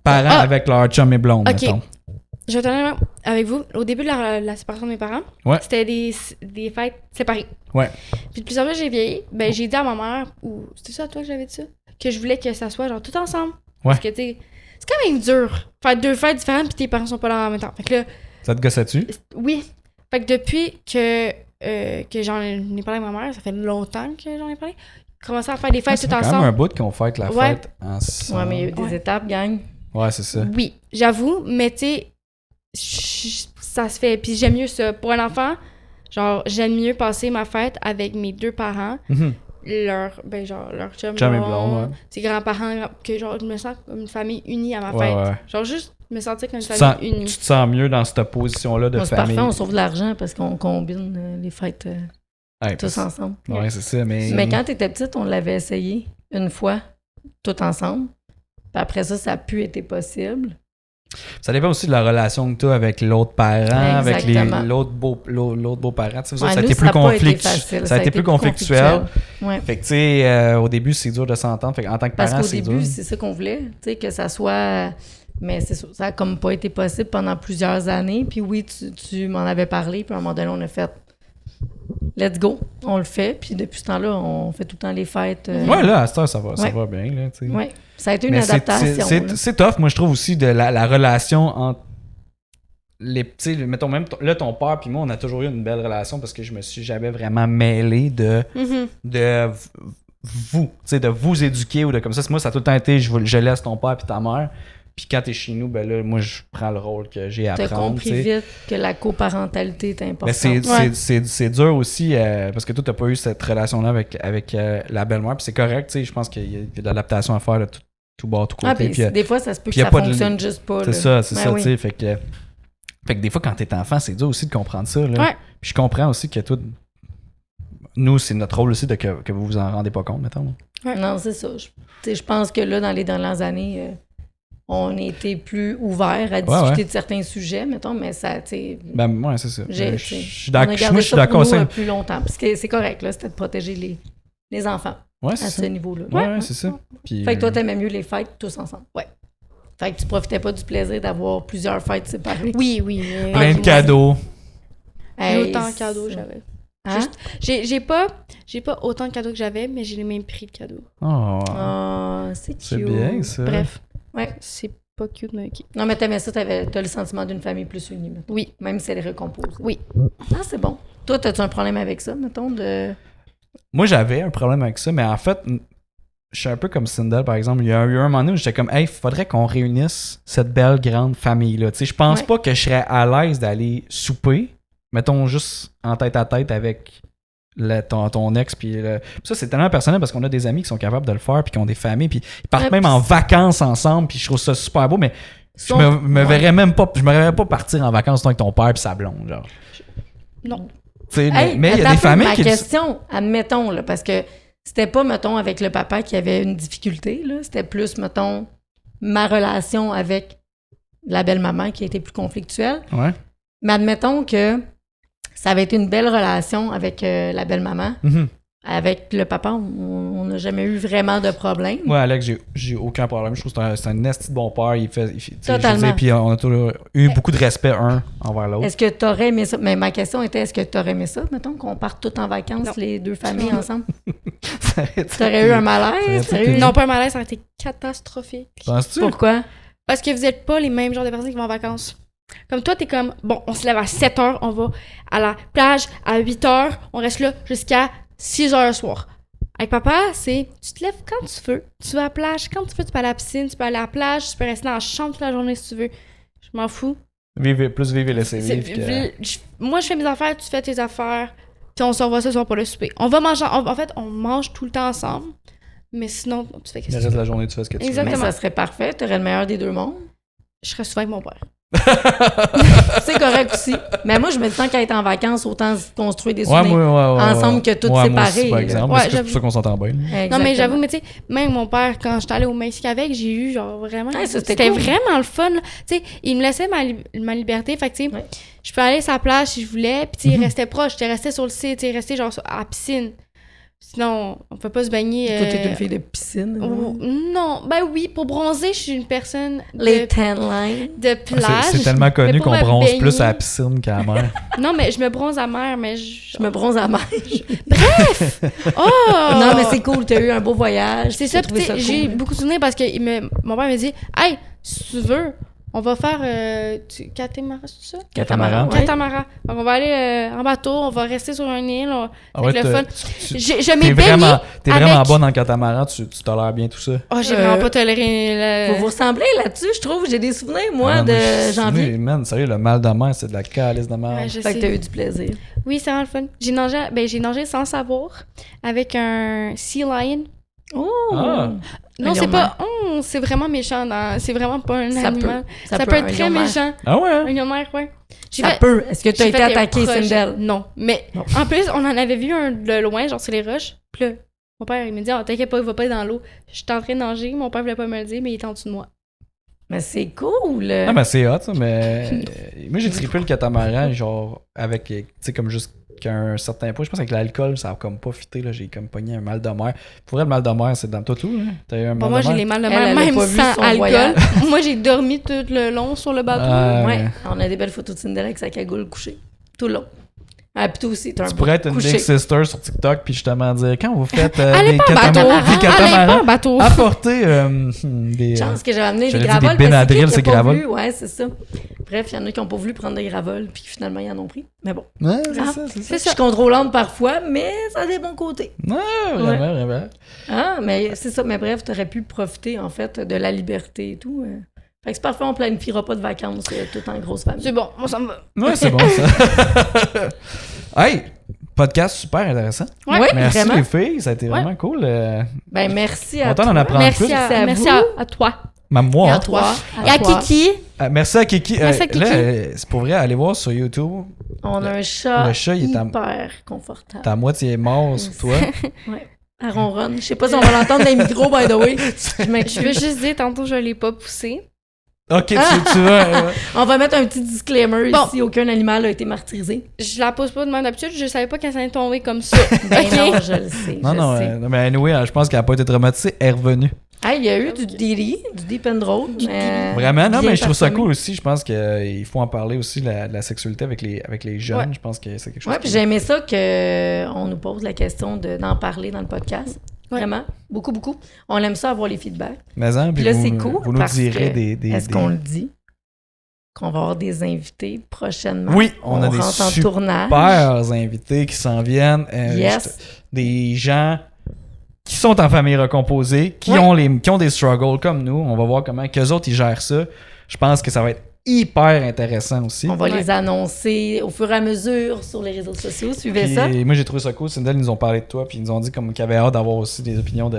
Parents Ah. avec leur chum et blonde, Ok. mettons. Je vais être honnête avec vous. Au début de la séparation de mes parents, Ouais. c'était des fêtes séparées. Ouais. Puis de plus en plus, j'ai vieilli. Ben, j'ai dit à ma mère, ou c'était ça à toi que j'avais dit ça? Que je voulais que ça soit genre tout ensemble. Parce que, tu sais, c'est quand même dur. Faire deux fêtes différentes, puis tes parents sont pas là en même temps. Fait que là, Ça te gossait-tu? oui. Fait que depuis que j'en ai parlé avec ma mère, ça fait longtemps que j'en ai parlé. Commencer à faire des fêtes Ça tout fait quand même un ensemble. bout qu'on fête la Ouais. fête ensemble. Ouais, mais il y a eu des Ouais. étapes, gang. Ouais, c'est ça. Oui, j'avoue, mais tu sais, ça se fait. Puis j'aime mieux ça. Pour un enfant, genre, j'aime mieux passer ma fête avec mes deux parents, Mhm. leur chum Chum et blond, blond, ouais. ses grands-parents, que genre, je me sens comme une famille unie à ma Ouais, fête. ouais. Genre, juste me sentir comme une Tu te, famille sens, unie. tu te sens mieux dans cette position-là de Bon, c'est famille. parfait, on sauve de l'argent parce qu'on combine les fêtes Ouais, tous parce- ensemble. Ouais, c'est ça, mais... Mais quand t'étais petite, on l'avait essayé une fois, tout ensemble. Puis après ça, ça a pu été possible. Ça dépend aussi de la relation que tu as avec l'autre parent, avec Exactement. l'autre beau-parent. Tu sais, Ouais, ça a nous, été plus a pas été conflictuel. facile, Ça a été plus conflictuel. Ouais. Fait que, tu sais, au début, c'est dur de s'entendre. Fait qu'en tant que Parce parent, qu'au c'est début, dur. c'est ça qu'on voulait, tu sais, que ça soit... Mais c'est ça, ça a comme pas été possible pendant plusieurs années. Puis oui, tu m'en avais parlé, puis à un moment donné, on a fait « Let's go », on le fait. Puis depuis ce temps-là, on fait tout le temps les fêtes. Ouais, là, à cette heure, ça va Ouais. bien, là, tu sais. Ouais. Ça a été une Mais adaptation. là. c'est tough, moi, je trouve aussi, de la relation entre les petits, mettons même là ton père puis moi on a toujours eu une belle relation parce que je me suis jamais vraiment mêlé de Mhm. vous, tu sais, de vous éduquer ou de comme ça. Moi, ça a tout le temps été, je laisse ton père puis ta mère. Puis quand t'es chez nous, ben là, moi, je prends le rôle que j'ai à T'as prendre. compris t'sais. vite que la coparentalité est importante. Mais c'est dur aussi parce que toi, t'as pas eu cette relation-là avec la belle-mère. Puis c'est correct, tu sais. Je pense qu'il y a de l'adaptation à faire de tout bord, tout côté. Puis des fois, ça se peut que puis y a ça pas de- fonctionne juste pas. C'est ça, tu oui. sais. Fait que des fois, quand t'es enfant, c'est dur aussi de comprendre ça. Là. Ouais. Puis je comprends aussi que toi, nous, c'est notre rôle aussi que vous vous en rendez pas compte, mettons. Non, c'est ça. Je pense que là, dans les dernières années, on a été plus ouverts à discuter de certains sujets, mettons, mais ça, tu sais... Ben, ouais, c'est ça. Je suis on a d'accord. gardé Moi, je suis ça pour d'accord. nous, plus longtemps. Parce que c'est correct, là, c'était de protéger les enfants Ouais, à c'est ce ça. niveau-là. Ouais, c'est ça. Puis, Fait que toi, t'aimais mieux les fêtes tous ensemble. Ouais. Fait que tu profitais pas du plaisir d'avoir plusieurs fêtes séparées. Oui, mais... plein de cadeaux. Hey, Autant de cadeaux que j'avais. Hein? J'ai pas autant de cadeaux que j'avais, mais j'ai les mêmes prix de cadeaux. Oh, Ah, c'est cute. c'est bien, ça. Bref. Ouais. C'est pas cute, mais ok. Non, mais t'aimais ça, t'as le sentiment d'une famille plus unie, mettons. Oui. Même si elle est recomposée. Oui. Ah, c'est bon. Toi, t'as-tu un problème avec ça, mettons, de... Moi, j'avais un problème avec ça, mais en fait, je suis un peu comme Sindel, par exemple. Il y a eu un moment donné où j'étais comme, hey, faudrait qu'on réunisse cette belle grande famille-là. Tu sais, je pense pas que je serais à l'aise d'aller souper, mettons juste en tête à tête avec ton ex. Puis ça, c'est tellement personnel parce qu'on a des amis qui sont capables de le faire, puis qui ont des familles, puis ils partent même en vacances ensemble, puis je trouve ça super beau, mais je me verrais même pas, je me verrais pas partir en vacances avec ton père puis sa blonde, genre. Non. Tu sais, Hey, mais il y attends a un des peu, familles ma qui... question, admettons, là, parce que c'était pas, mettons, avec le papa qui avait une difficulté, là. C'était plus, mettons, ma relation avec la belle-maman qui a été plus conflictuelle. Ouais. Mais admettons que ça avait été une belle relation avec la belle-maman. Mhm. Avec le papa, on n'a jamais eu vraiment de problème. Ouais, Alex, j'ai aucun problème. Je trouve que c'est un esti de bon père. Tu sais, Totalement. je veux dire, puis on a toujours eu beaucoup de respect un envers l'autre. Est-ce que tu aurais aimé ça? Mais ma question était, est-ce que tu aurais aimé ça, mettons, qu'on parte toutes en vacances, Non. les deux familles ensemble? Ça aurait été- Tu aurais eu un malaise? Ça aurait T'aurais eu- Non, pas un malaise, ça aurait été catastrophique. Penses-tu? Pourquoi? Parce que vous êtes pas les mêmes genres de personnes qui vont en vacances. Comme toi, t'es comme, bon, on se lève à 7h, on va à la plage à 8h, on reste là jusqu'à 6h le soir. Avec papa, c'est, tu te lèves quand tu veux, tu vas à la plage quand tu veux, tu peux aller à la piscine, tu peux aller à la plage, tu peux rester dans la chambre toute la journée si tu veux. Je m'en fous. Plus vivre et laisser C'est- vivre. Que... Moi, je fais mes affaires, tu fais tes affaires, puis on se revoit ce soir pour le souper. On va manger, en fait, on mange tout le temps ensemble, mais sinon, tu fais Le qu'est-ce que reste tu de veux. la journée, tu fais ce que tu Exactement. Mais ça serait parfait, tu aurais le meilleur des deux mondes. Je serais souvent avec mon père. C'est correct aussi. Mais moi, je me dis tant qu'à être en vacances, autant se construire des veux. Ouais, souvenirs. ouais, ensemble que toutes moi séparées, aussi, par là. exemple. Ouais, parce que c'est pour j'avoue. ça qu'on s'entend bien. là. Non, mais Exactement. j'avoue, mais tu sais, même mon père, quand j'étais allée au Mexique avec, j'ai eu genre vraiment. Ouais, ça, c'était c'était cool. vraiment le fun. là. Tu sais, il me laissait ma liberté. Fait que, tu sais, Ouais. je peux aller sur la plage si je voulais. Puis, tu sais, il restait proche. J'étais restée sur le site. Il restait genre à la piscine. Sinon, on peut pas se baigner. Toi, t'es une fille de piscine. Non, ben oui, pour bronzer, je suis une personne Les tan lines. de plage. C'est tellement Mais connu pour qu'on me bronze baigner- plus à la piscine qu'à la mer. Non, mais je me bronze à mer, mais Je me bronze à mer. Oh! Non, mais c'est cool, t'as eu un beau voyage. C'est ça, t'as puis trouvé tu sais, j'ai cool. beaucoup de souvenirs parce que mon père me dit Hey, si tu veux, on va faire catamaran, c'est ça? Catamaran. Ouais. Catamaran. Donc on va aller en bateau, on va rester sur une île. Ah ouais, avec le fun. tu- Je m'ai baigné T'es avec... vraiment bonne dans le catamaran, tu tolères bien tout ça. Oh, j'ai vraiment pas toléré Vous vous ressemblez là-dessus, je trouve. J'ai des souvenirs, moi, Ah, de mais je- janvier. oui, man, sérieux, le mal de mer, c'est de la calice de mer. Ouais, je Fait que sais. t'as eu du plaisir. Oui, c'est vraiment le fun. J'ai nagé sans savoir avec un sea lion. Oh! Ah. Non, Un c'est lion pas... c'est vraiment méchant. C'est vraiment pas un Ça animal. peut. Ça peut être un très lion mer. méchant. Ah ouais? Un hein? lion mer, ouais. J'ai Ça fait- peut. Est-ce que tu as J'ai été fait des attaqué, projets. Sindel? Non, mais Non. en plus, on en avait vu un de loin, genre sur les roches. Puis là, mon père, il me dit, t'inquiète pas, il va pas être dans l'eau. J'étais en train de nager, mon père voulait pas me le dire, mais il était en dessous de moi. Mais c'est cool. Ah, mais c'est hot, ça, mais. Moi, j'ai trippé le catamaran, genre, avec, tu sais, comme jusqu'à un certain point. Je pense qu'avec l'alcool, ça a comme pas fité, là. J'ai comme pogné un mal de mer. Pour vrai, le mal de mer, c'est dans toi tout, là. T'as eu un mal Bon, moi, de j'ai mer? les mal de Elle, mer, elle a même pas vu sans son alcool. voyage. Moi, j'ai dormi tout le long sur le bateau. Ah, Ouais, on a des belles photos de Cinderella avec sa cagoule couchée. Tout le long. Ah, puis toi aussi, t'es un Tu pourrais être une couché. big sister sur TikTok puis justement dire quand vous faites Allez des pas en bateau. Allez pas en bateau. apportez des Chance que j'avais amené des j'allais dire gravoles. des mais c'est qui Benadryl, qui a c'est pas Gravol. voulu? Ouais, c'est ça. Bref, il y en a qui n'ont pas voulu prendre des gravoles, puis finalement, ils en ont pris. Mais bon. Ouais, c'est Ah, ça, c'est ça. C'est Je ça. suis contrôlante parfois, mais ça a des bons côtés. Ouais, vraiment, vraiment. Ah, mais c'est ça. Mais bref, t'aurais pu profiter, en fait, de la liberté et tout. Fait que c'est parfait, on planifiera pas de vacances tout en grosse famille. C'est bon, on s'en va. Ouais, c'est bon ça. Hey, podcast super intéressant. Ouais, Merci vraiment. les filles, ça a été vraiment cool. Ben, merci à Content toi. d'en apprendre Merci plus. à, à merci vous. à toi. Même moi. Et hein. à toi. Et à toi. Kiki. Merci à Kiki. Merci à Kiki. Là, c'est pour vrai, allez voir sur YouTube. On a un chat, Le chat, il est à- hyper confortable. T'as à moitié mort sur toi. Ouais. À ronronne. Je sais pas si on va l'entendre dans les micros, by the way. Je Je m'excuse. veux juste dire, tantôt, je l'ai pas poussé. Ok, tu vas. On va mettre un petit disclaimer Bon. ici. Aucun animal a été martyrisé. Je la pose pas de même d'habitude, je savais pas qu'elle s'allait tomber comme ça. Ben Ok? non, je le sais. Non, je non, sais. non, mais anyway, je pense qu'elle a pas été traumatisée, elle est revenue. Ah, il y a eu du Diddy, du Deep and Road. mais Vraiment, non, bien mais je trouve ça parsemé. cool aussi. Je pense qu'il faut en parler aussi, de la sexualité avec les jeunes. Ouais. Je pense que c'est quelque chose. Ouais, puis j'ai aimé ça qu'on nous pose la question d'en parler dans le podcast. Ouais. Vraiment, beaucoup, beaucoup. On aime ça avoir les feedbacks. Mais hein, Puis puis là, vous, c'est cool vous nous parce direz que des. est-ce qu'on le dit? Qu'on va avoir des invités prochainement. Oui, on a des rentre en super tournage. invités qui s'en viennent. Yes. Des gens qui sont en famille recomposée, qui Ouais. ont des struggles comme nous. On va voir comment qu'eux autres ils gèrent ça. Je pense que ça va être hyper intéressant aussi. On va Ouais. les annoncer au fur et à mesure sur les réseaux sociaux. Suivez Puis, ça. moi j'ai trouvé ça cool. Sindel, ils nous ont parlé de toi, puis ils nous ont dit comme qu'ils avaient hâte d'avoir aussi des opinions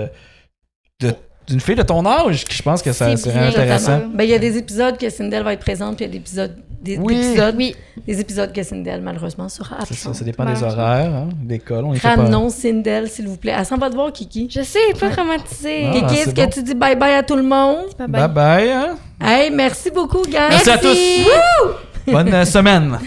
d'une fille de ton âge, qui je pense que ça C'est serait bien, intéressant. totalement. Ben, il y a des épisodes que Sindel va être présente, puis il y a Oui. des épisodes que Sindel, malheureusement, sera C'est ça, absente. ça dépend des Malheureusement. horaires, hein, d'école. On les fait pas. Ramenons Sindel, s'il vous plaît. Elle s'en va te voir, Kiki. Je sais, pas traumatisée. Ah, Kiki, est-ce c'est que bon. tu dis bye-bye à tout le monde? Bye Bye bye. bye. Hein? Hey, merci beaucoup, gang. Merci à tous. Bonne semaine.